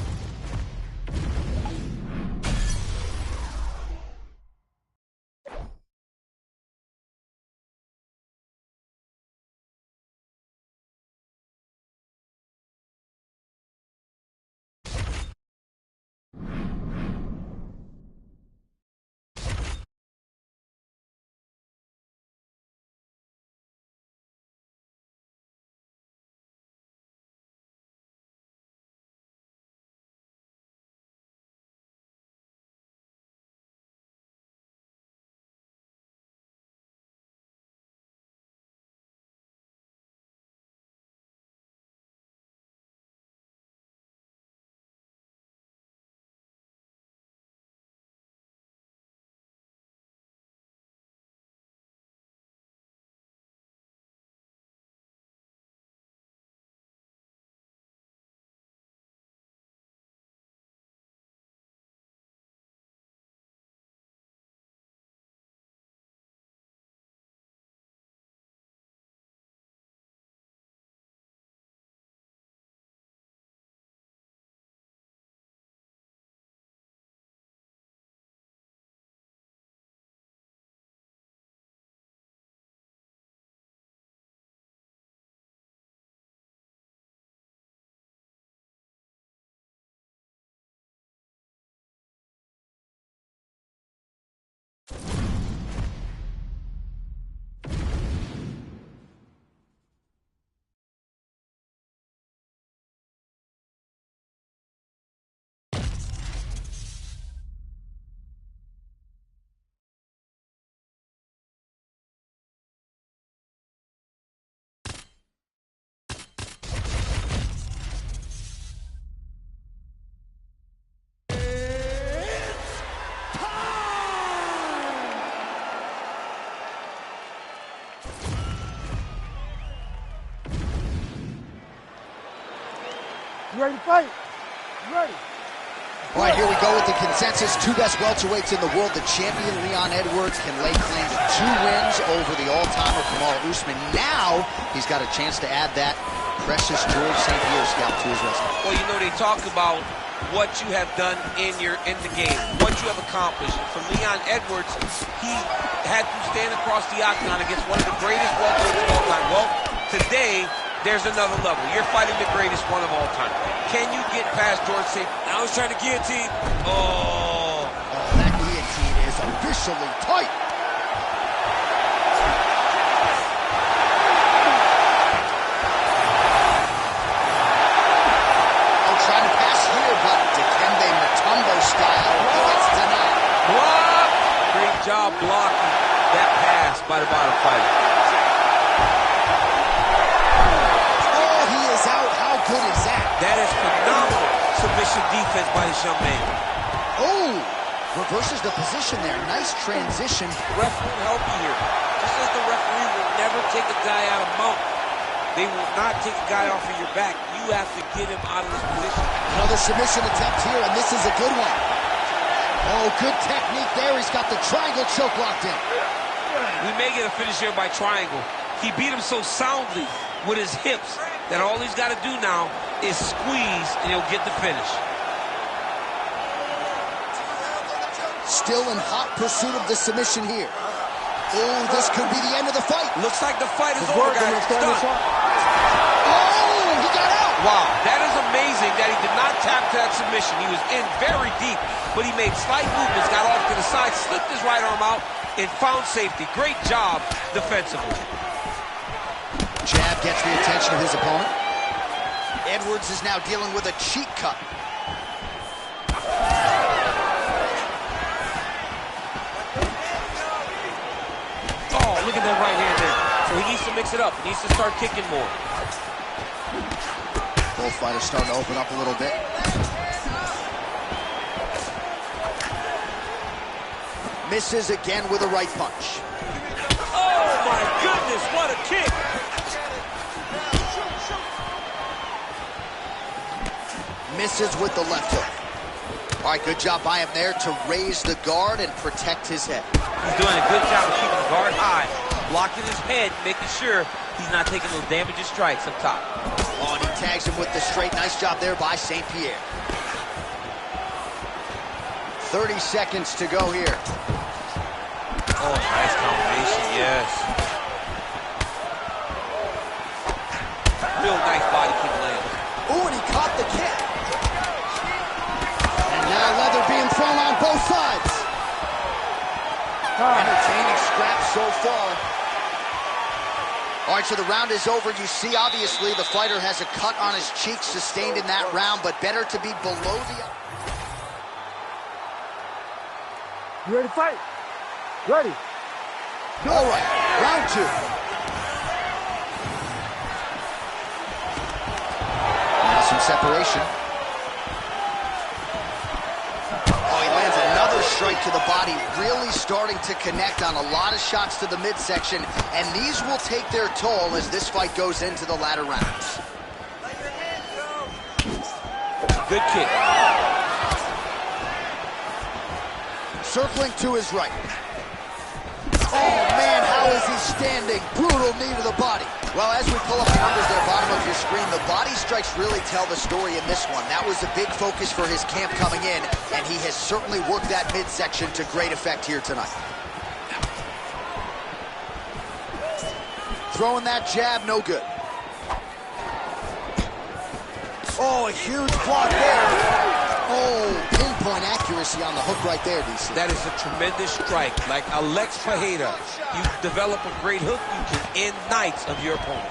You ready to fight? You ready? All right, here we go with the consensus. Two best welterweights in the world. The champion, Leon Edwards, can lay claim to 2 wins over the all-timer, Kamaru Usman. Now, he's got a chance to add that precious George St. Pierre scalp to his resume. Well, you know, they talk about what you have done in the game, what you have accomplished. For Leon Edwards, he had to stand across the octagon against one of the greatest welterweights of all time. Well, today, there's another level. You're fighting the greatest one of all time. Can you get past George St. Pierre? Now he's trying to guillotine. Oh, that guillotine is officially tight. Oh, trying to pass here, but Dikembe Mutombo style gets denied. Block! Great job blocking that pass by the bottom fighter. Good is that? That is phenomenal submission defense by this young man. Oh, reverses the position there. Nice transition. Ref won't help you here. Just as the referee will never take a guy out of mount. They will not take a guy off of your back. You have to get him out of this position. Another submission attempt here, and this is a good one. Oh, good technique there. He's got the triangle choke locked in. We may get a finish here by triangle. He beat him so soundly with his hips that all he's got to do now is squeeze, and he'll get the finish. Still in hot pursuit of the submission here. Oh, this could be the end of the fight. Looks like the fight is over, guys. It's done. Oh, he got out. Wow, that is amazing that he did not tap to that submission. He was in very deep, but he made slight movements, got off to the side, slipped his right arm out, and found safety. Great job defensively. Jab gets the attention of his opponent. Edwards is now dealing with a cheek cut. Oh, look at that right hand there. So he needs to mix it up. He needs to start kicking more. Both fighters starting to open up a little bit. Misses again with a right punch. Oh, my goodness, what a kick. Misses with the left hook. All right, good job by him there to raise the guard and protect his head. He's doing a good job of keeping the guard high, blocking his head, making sure he's not taking those damaging strikes up top. Oh, and he tags him with the straight. Nice job there by St. Pierre. 30 seconds to go here. Oh, nice combination, yes. Real nice body kick land. Oh, and he caught the kick. And now leather being thrown on both sides. Entertaining scrap so far. All right, so the round is over. You see, obviously, the fighter has a cut on his cheek sustained in that round, but better to be below the... You ready to fight? Ready. All right, round 2. Now some separation. Oh, he lands another strike to the body, really starting to connect on a lot of shots to the midsection, and these will take their toll as this fight goes into the latter rounds. Good kick. Circling to his right. Oh, man, how is he standing? Brutal knee to the body. Well, as we pull up the numbers at the bottom of your screen, the body strikes really tell the story in this one. That was a big focus for his camp coming in, and he has certainly worked that midsection to great effect here tonight. Throwing that jab, no good. Oh, a huge block there. Oh, pinpoint accuracy. accuracy on the hook right there, DC. That is a tremendous strike. Like Alex Fajeda, you develop a great hook, you can end nights of your opponent.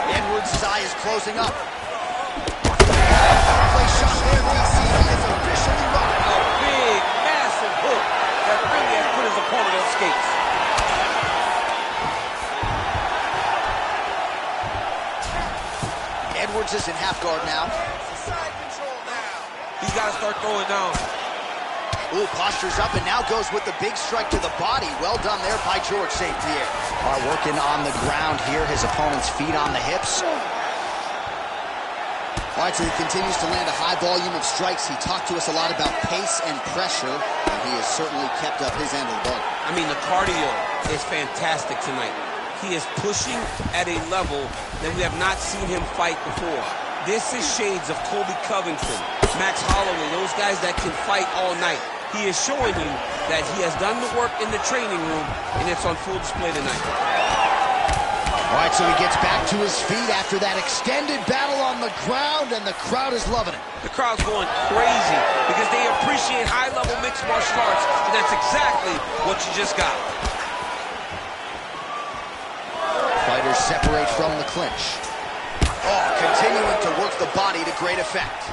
Edwards' eye is closing up. Play shot there, DC. He is officially run. A big, massive hook that really has put his opponent on skates. Edwards is in half guard now. He's got to start throwing down. Ooh, postures up and now goes with the big strike to the body. Well done there by George St. Pierre. Are working on the ground here. His opponent's feet on the hips. All right, so he continues to land a high volume of strikes. He talked to us a lot about pace and pressure, and he has certainly kept up his end of the bargain. I mean, the cardio is fantastic tonight. He is pushing at a level that we have not seen him fight before. This is shades of Colby Covington, Max Holloway, those guys that can fight all night. He is showing you that he has done the work in the training room, and it's on full display tonight. All right, so he gets back to his feet after that extended battle on the ground, and the crowd is loving it. The crowd's going crazy because they appreciate high-level mixed martial arts, and that's exactly what you just got. Fighters separate from the clinch. Oh, continuing to work the body to great effect.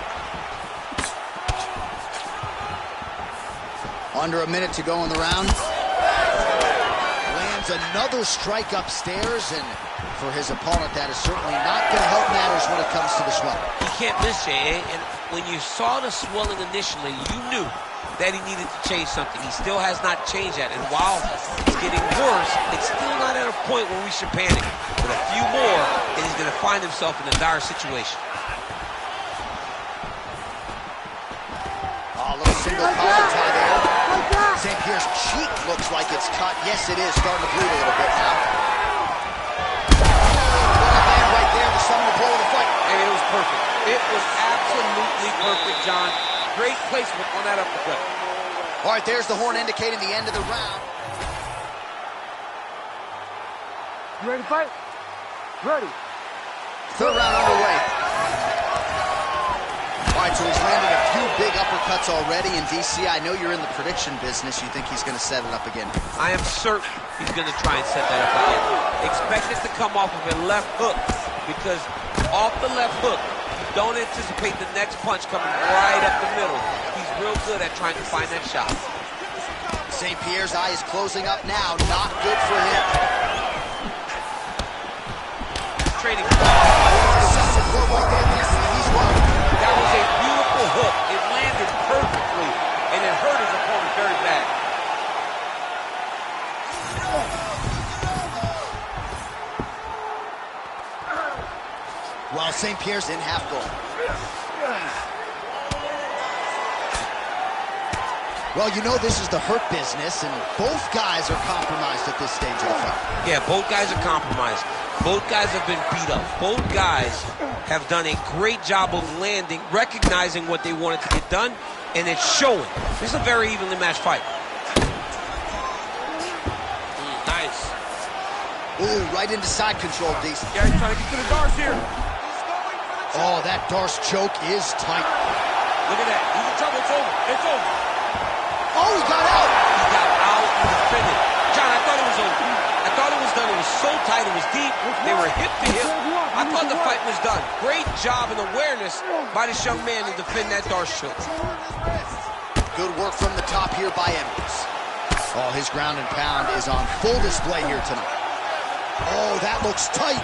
Under a minute to go in the round. Lands another strike upstairs, and for his opponent, that is certainly not going to help matters when it comes to the swelling. He can't miss, Jay, and when you saw the swelling initially, you knew that he needed to change something. He still has not changed that, and while it's getting worse, it's still not at a point where we should panic. But a few more, and he's going to find himself in a dire situation. Oh, a little single collar tie there. St. Pierre's cheek looks like it's cut. Yes, it is starting to bleed a little bit now. And right there, the sum of the blow of the fight. And it was perfect. It was absolutely perfect, John. Great placement on that uppercut. All right, there's the horn indicating the end of the round. You ready to fight? Ready. Third round underway. All right, so he's landed a few big uppercuts already. And DC, I know you're in the prediction business. You think he's going to set it up again? I am certain he's going to try and set that up again. Expect it to come off of a left hook, because off the left hook, don't anticipate the next punch coming right up the middle. He's real good at trying to find that shot. St. Pierre's eye is closing up now. Not good for him. Trading. That was a beautiful hook. It landed perfectly, and it hurt his opponent very bad. While St. Pierre's in half guard. Well, you know this is the hurt business, and both guys are compromised at this stage of the fight. Yeah, both guys are compromised. Both guys have been beat up. Both guys have done a great job of landing, recognizing what they wanted to get done, and it's showing. This is a very evenly matched fight. Nice. Ooh, right into side control, decent. Yeah, he's trying to get to the Darce here. Oh, that Darce choke is tight. Look at that. He's in trouble. It's over. It's over. Oh, he got out. He got out and defended. John, I thought it was over. I thought it was done. It was so tight. It was deep. They were hip to hip. I thought the fight was done. Great job and awareness by this young man to defend that Darce choke. Good work from the top here by Edwards. Oh, his ground and pound is on full display here tonight. Oh, that looks tight.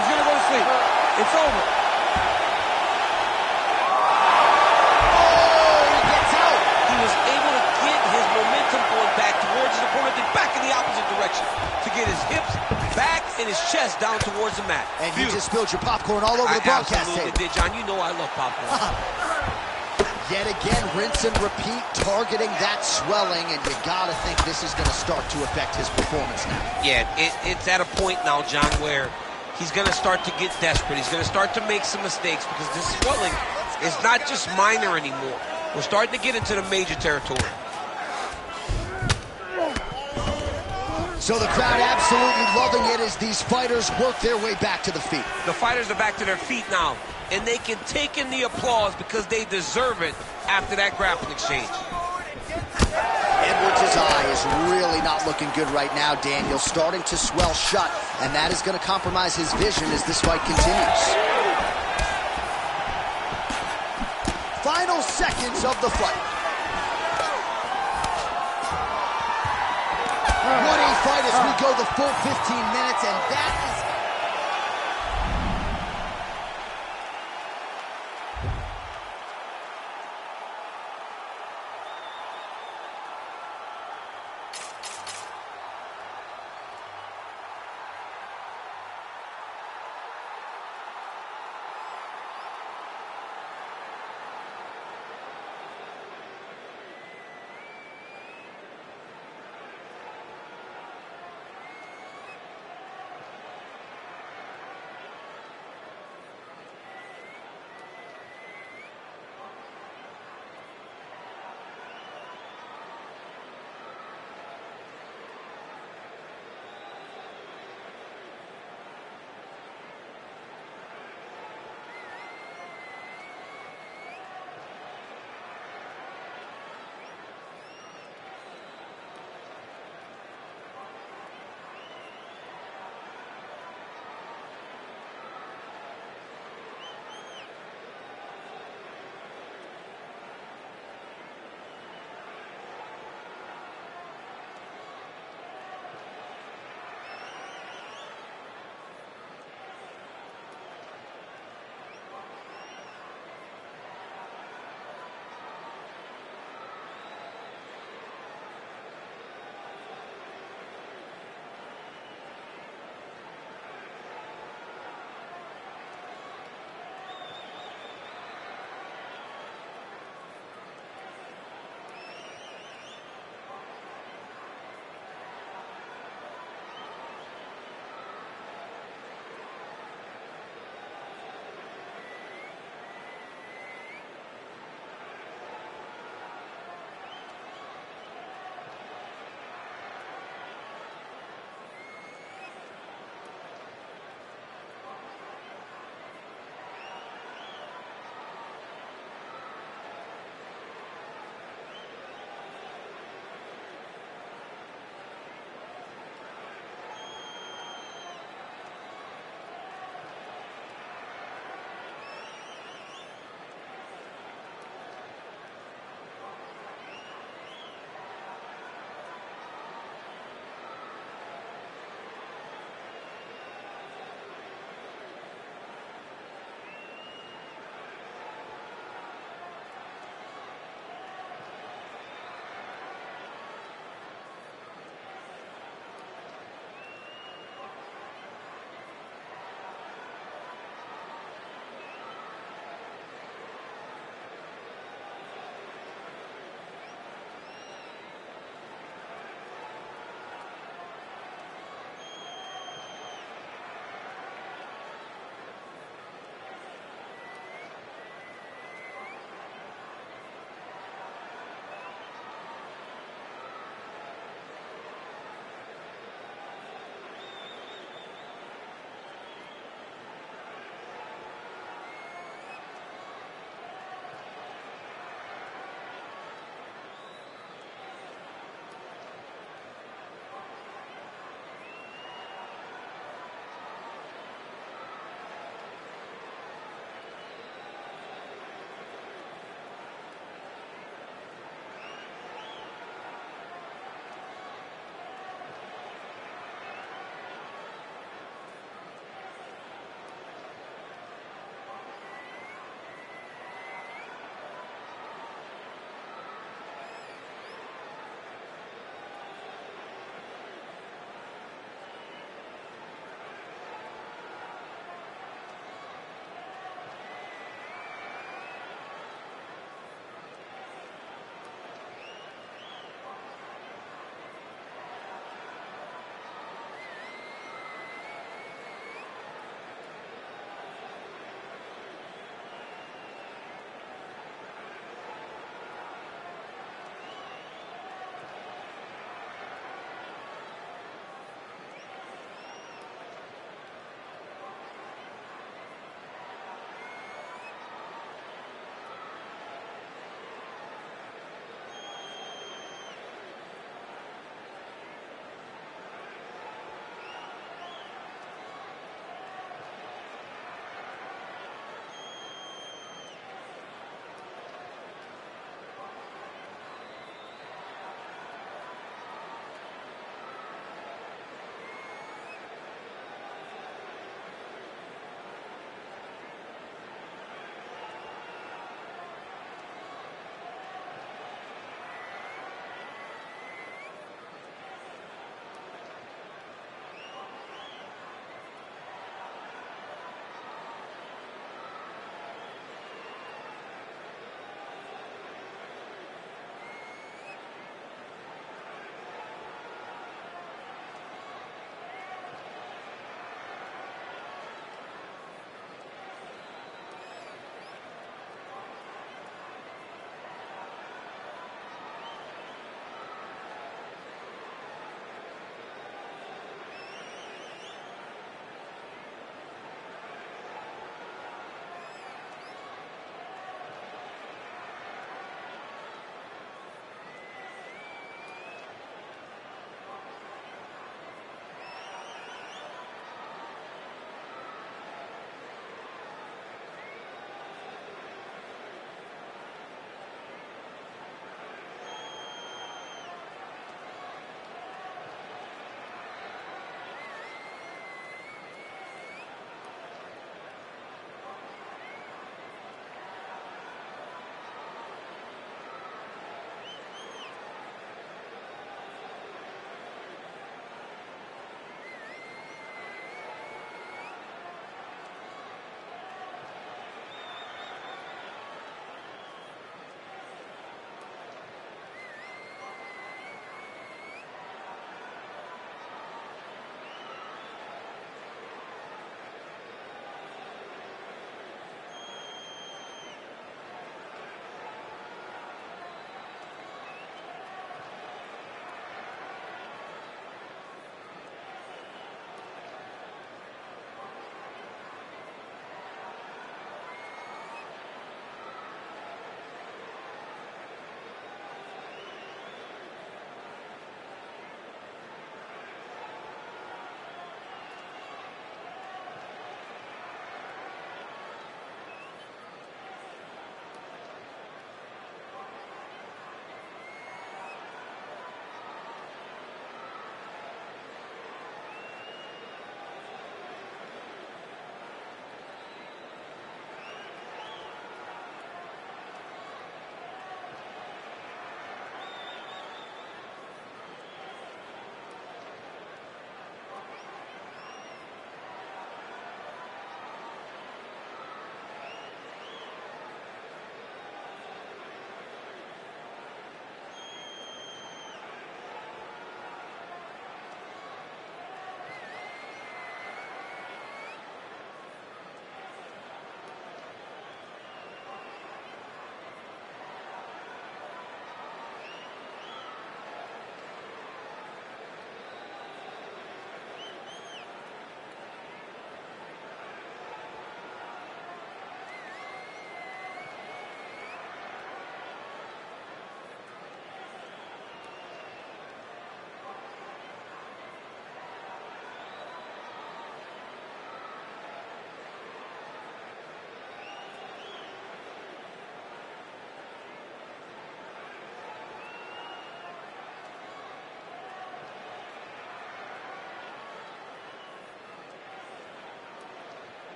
He's going to go to sleep. It's over. Oh, he gets out. He was able to get his momentum going back towards his opponent, then back in the opposite direction to get his hips back and his chest down towards the mat. And you just spilled your popcorn all over the broadcast table. I absolutely did, John. You know I love popcorn. Yet again, rinse and repeat, targeting that swelling, and you gotta think this is gonna start to affect his performance now. Yeah, it's at a point now, John, where he's gonna start to get desperate. He's gonna start to make some mistakes because this swelling is not just minor anymore. We're starting to get into the major territory. So the crowd absolutely loving it as these fighters work their way back to the feet. The fighters are back to their feet now, and they can take in the applause because they deserve it after that grappling exchange. Edwards' eye is really not looking good right now, Daniel. Starting to swell shut, and that is going to compromise his vision as this fight continues. Final seconds of the fight. What a fight as we go the full 15 minutes, and that is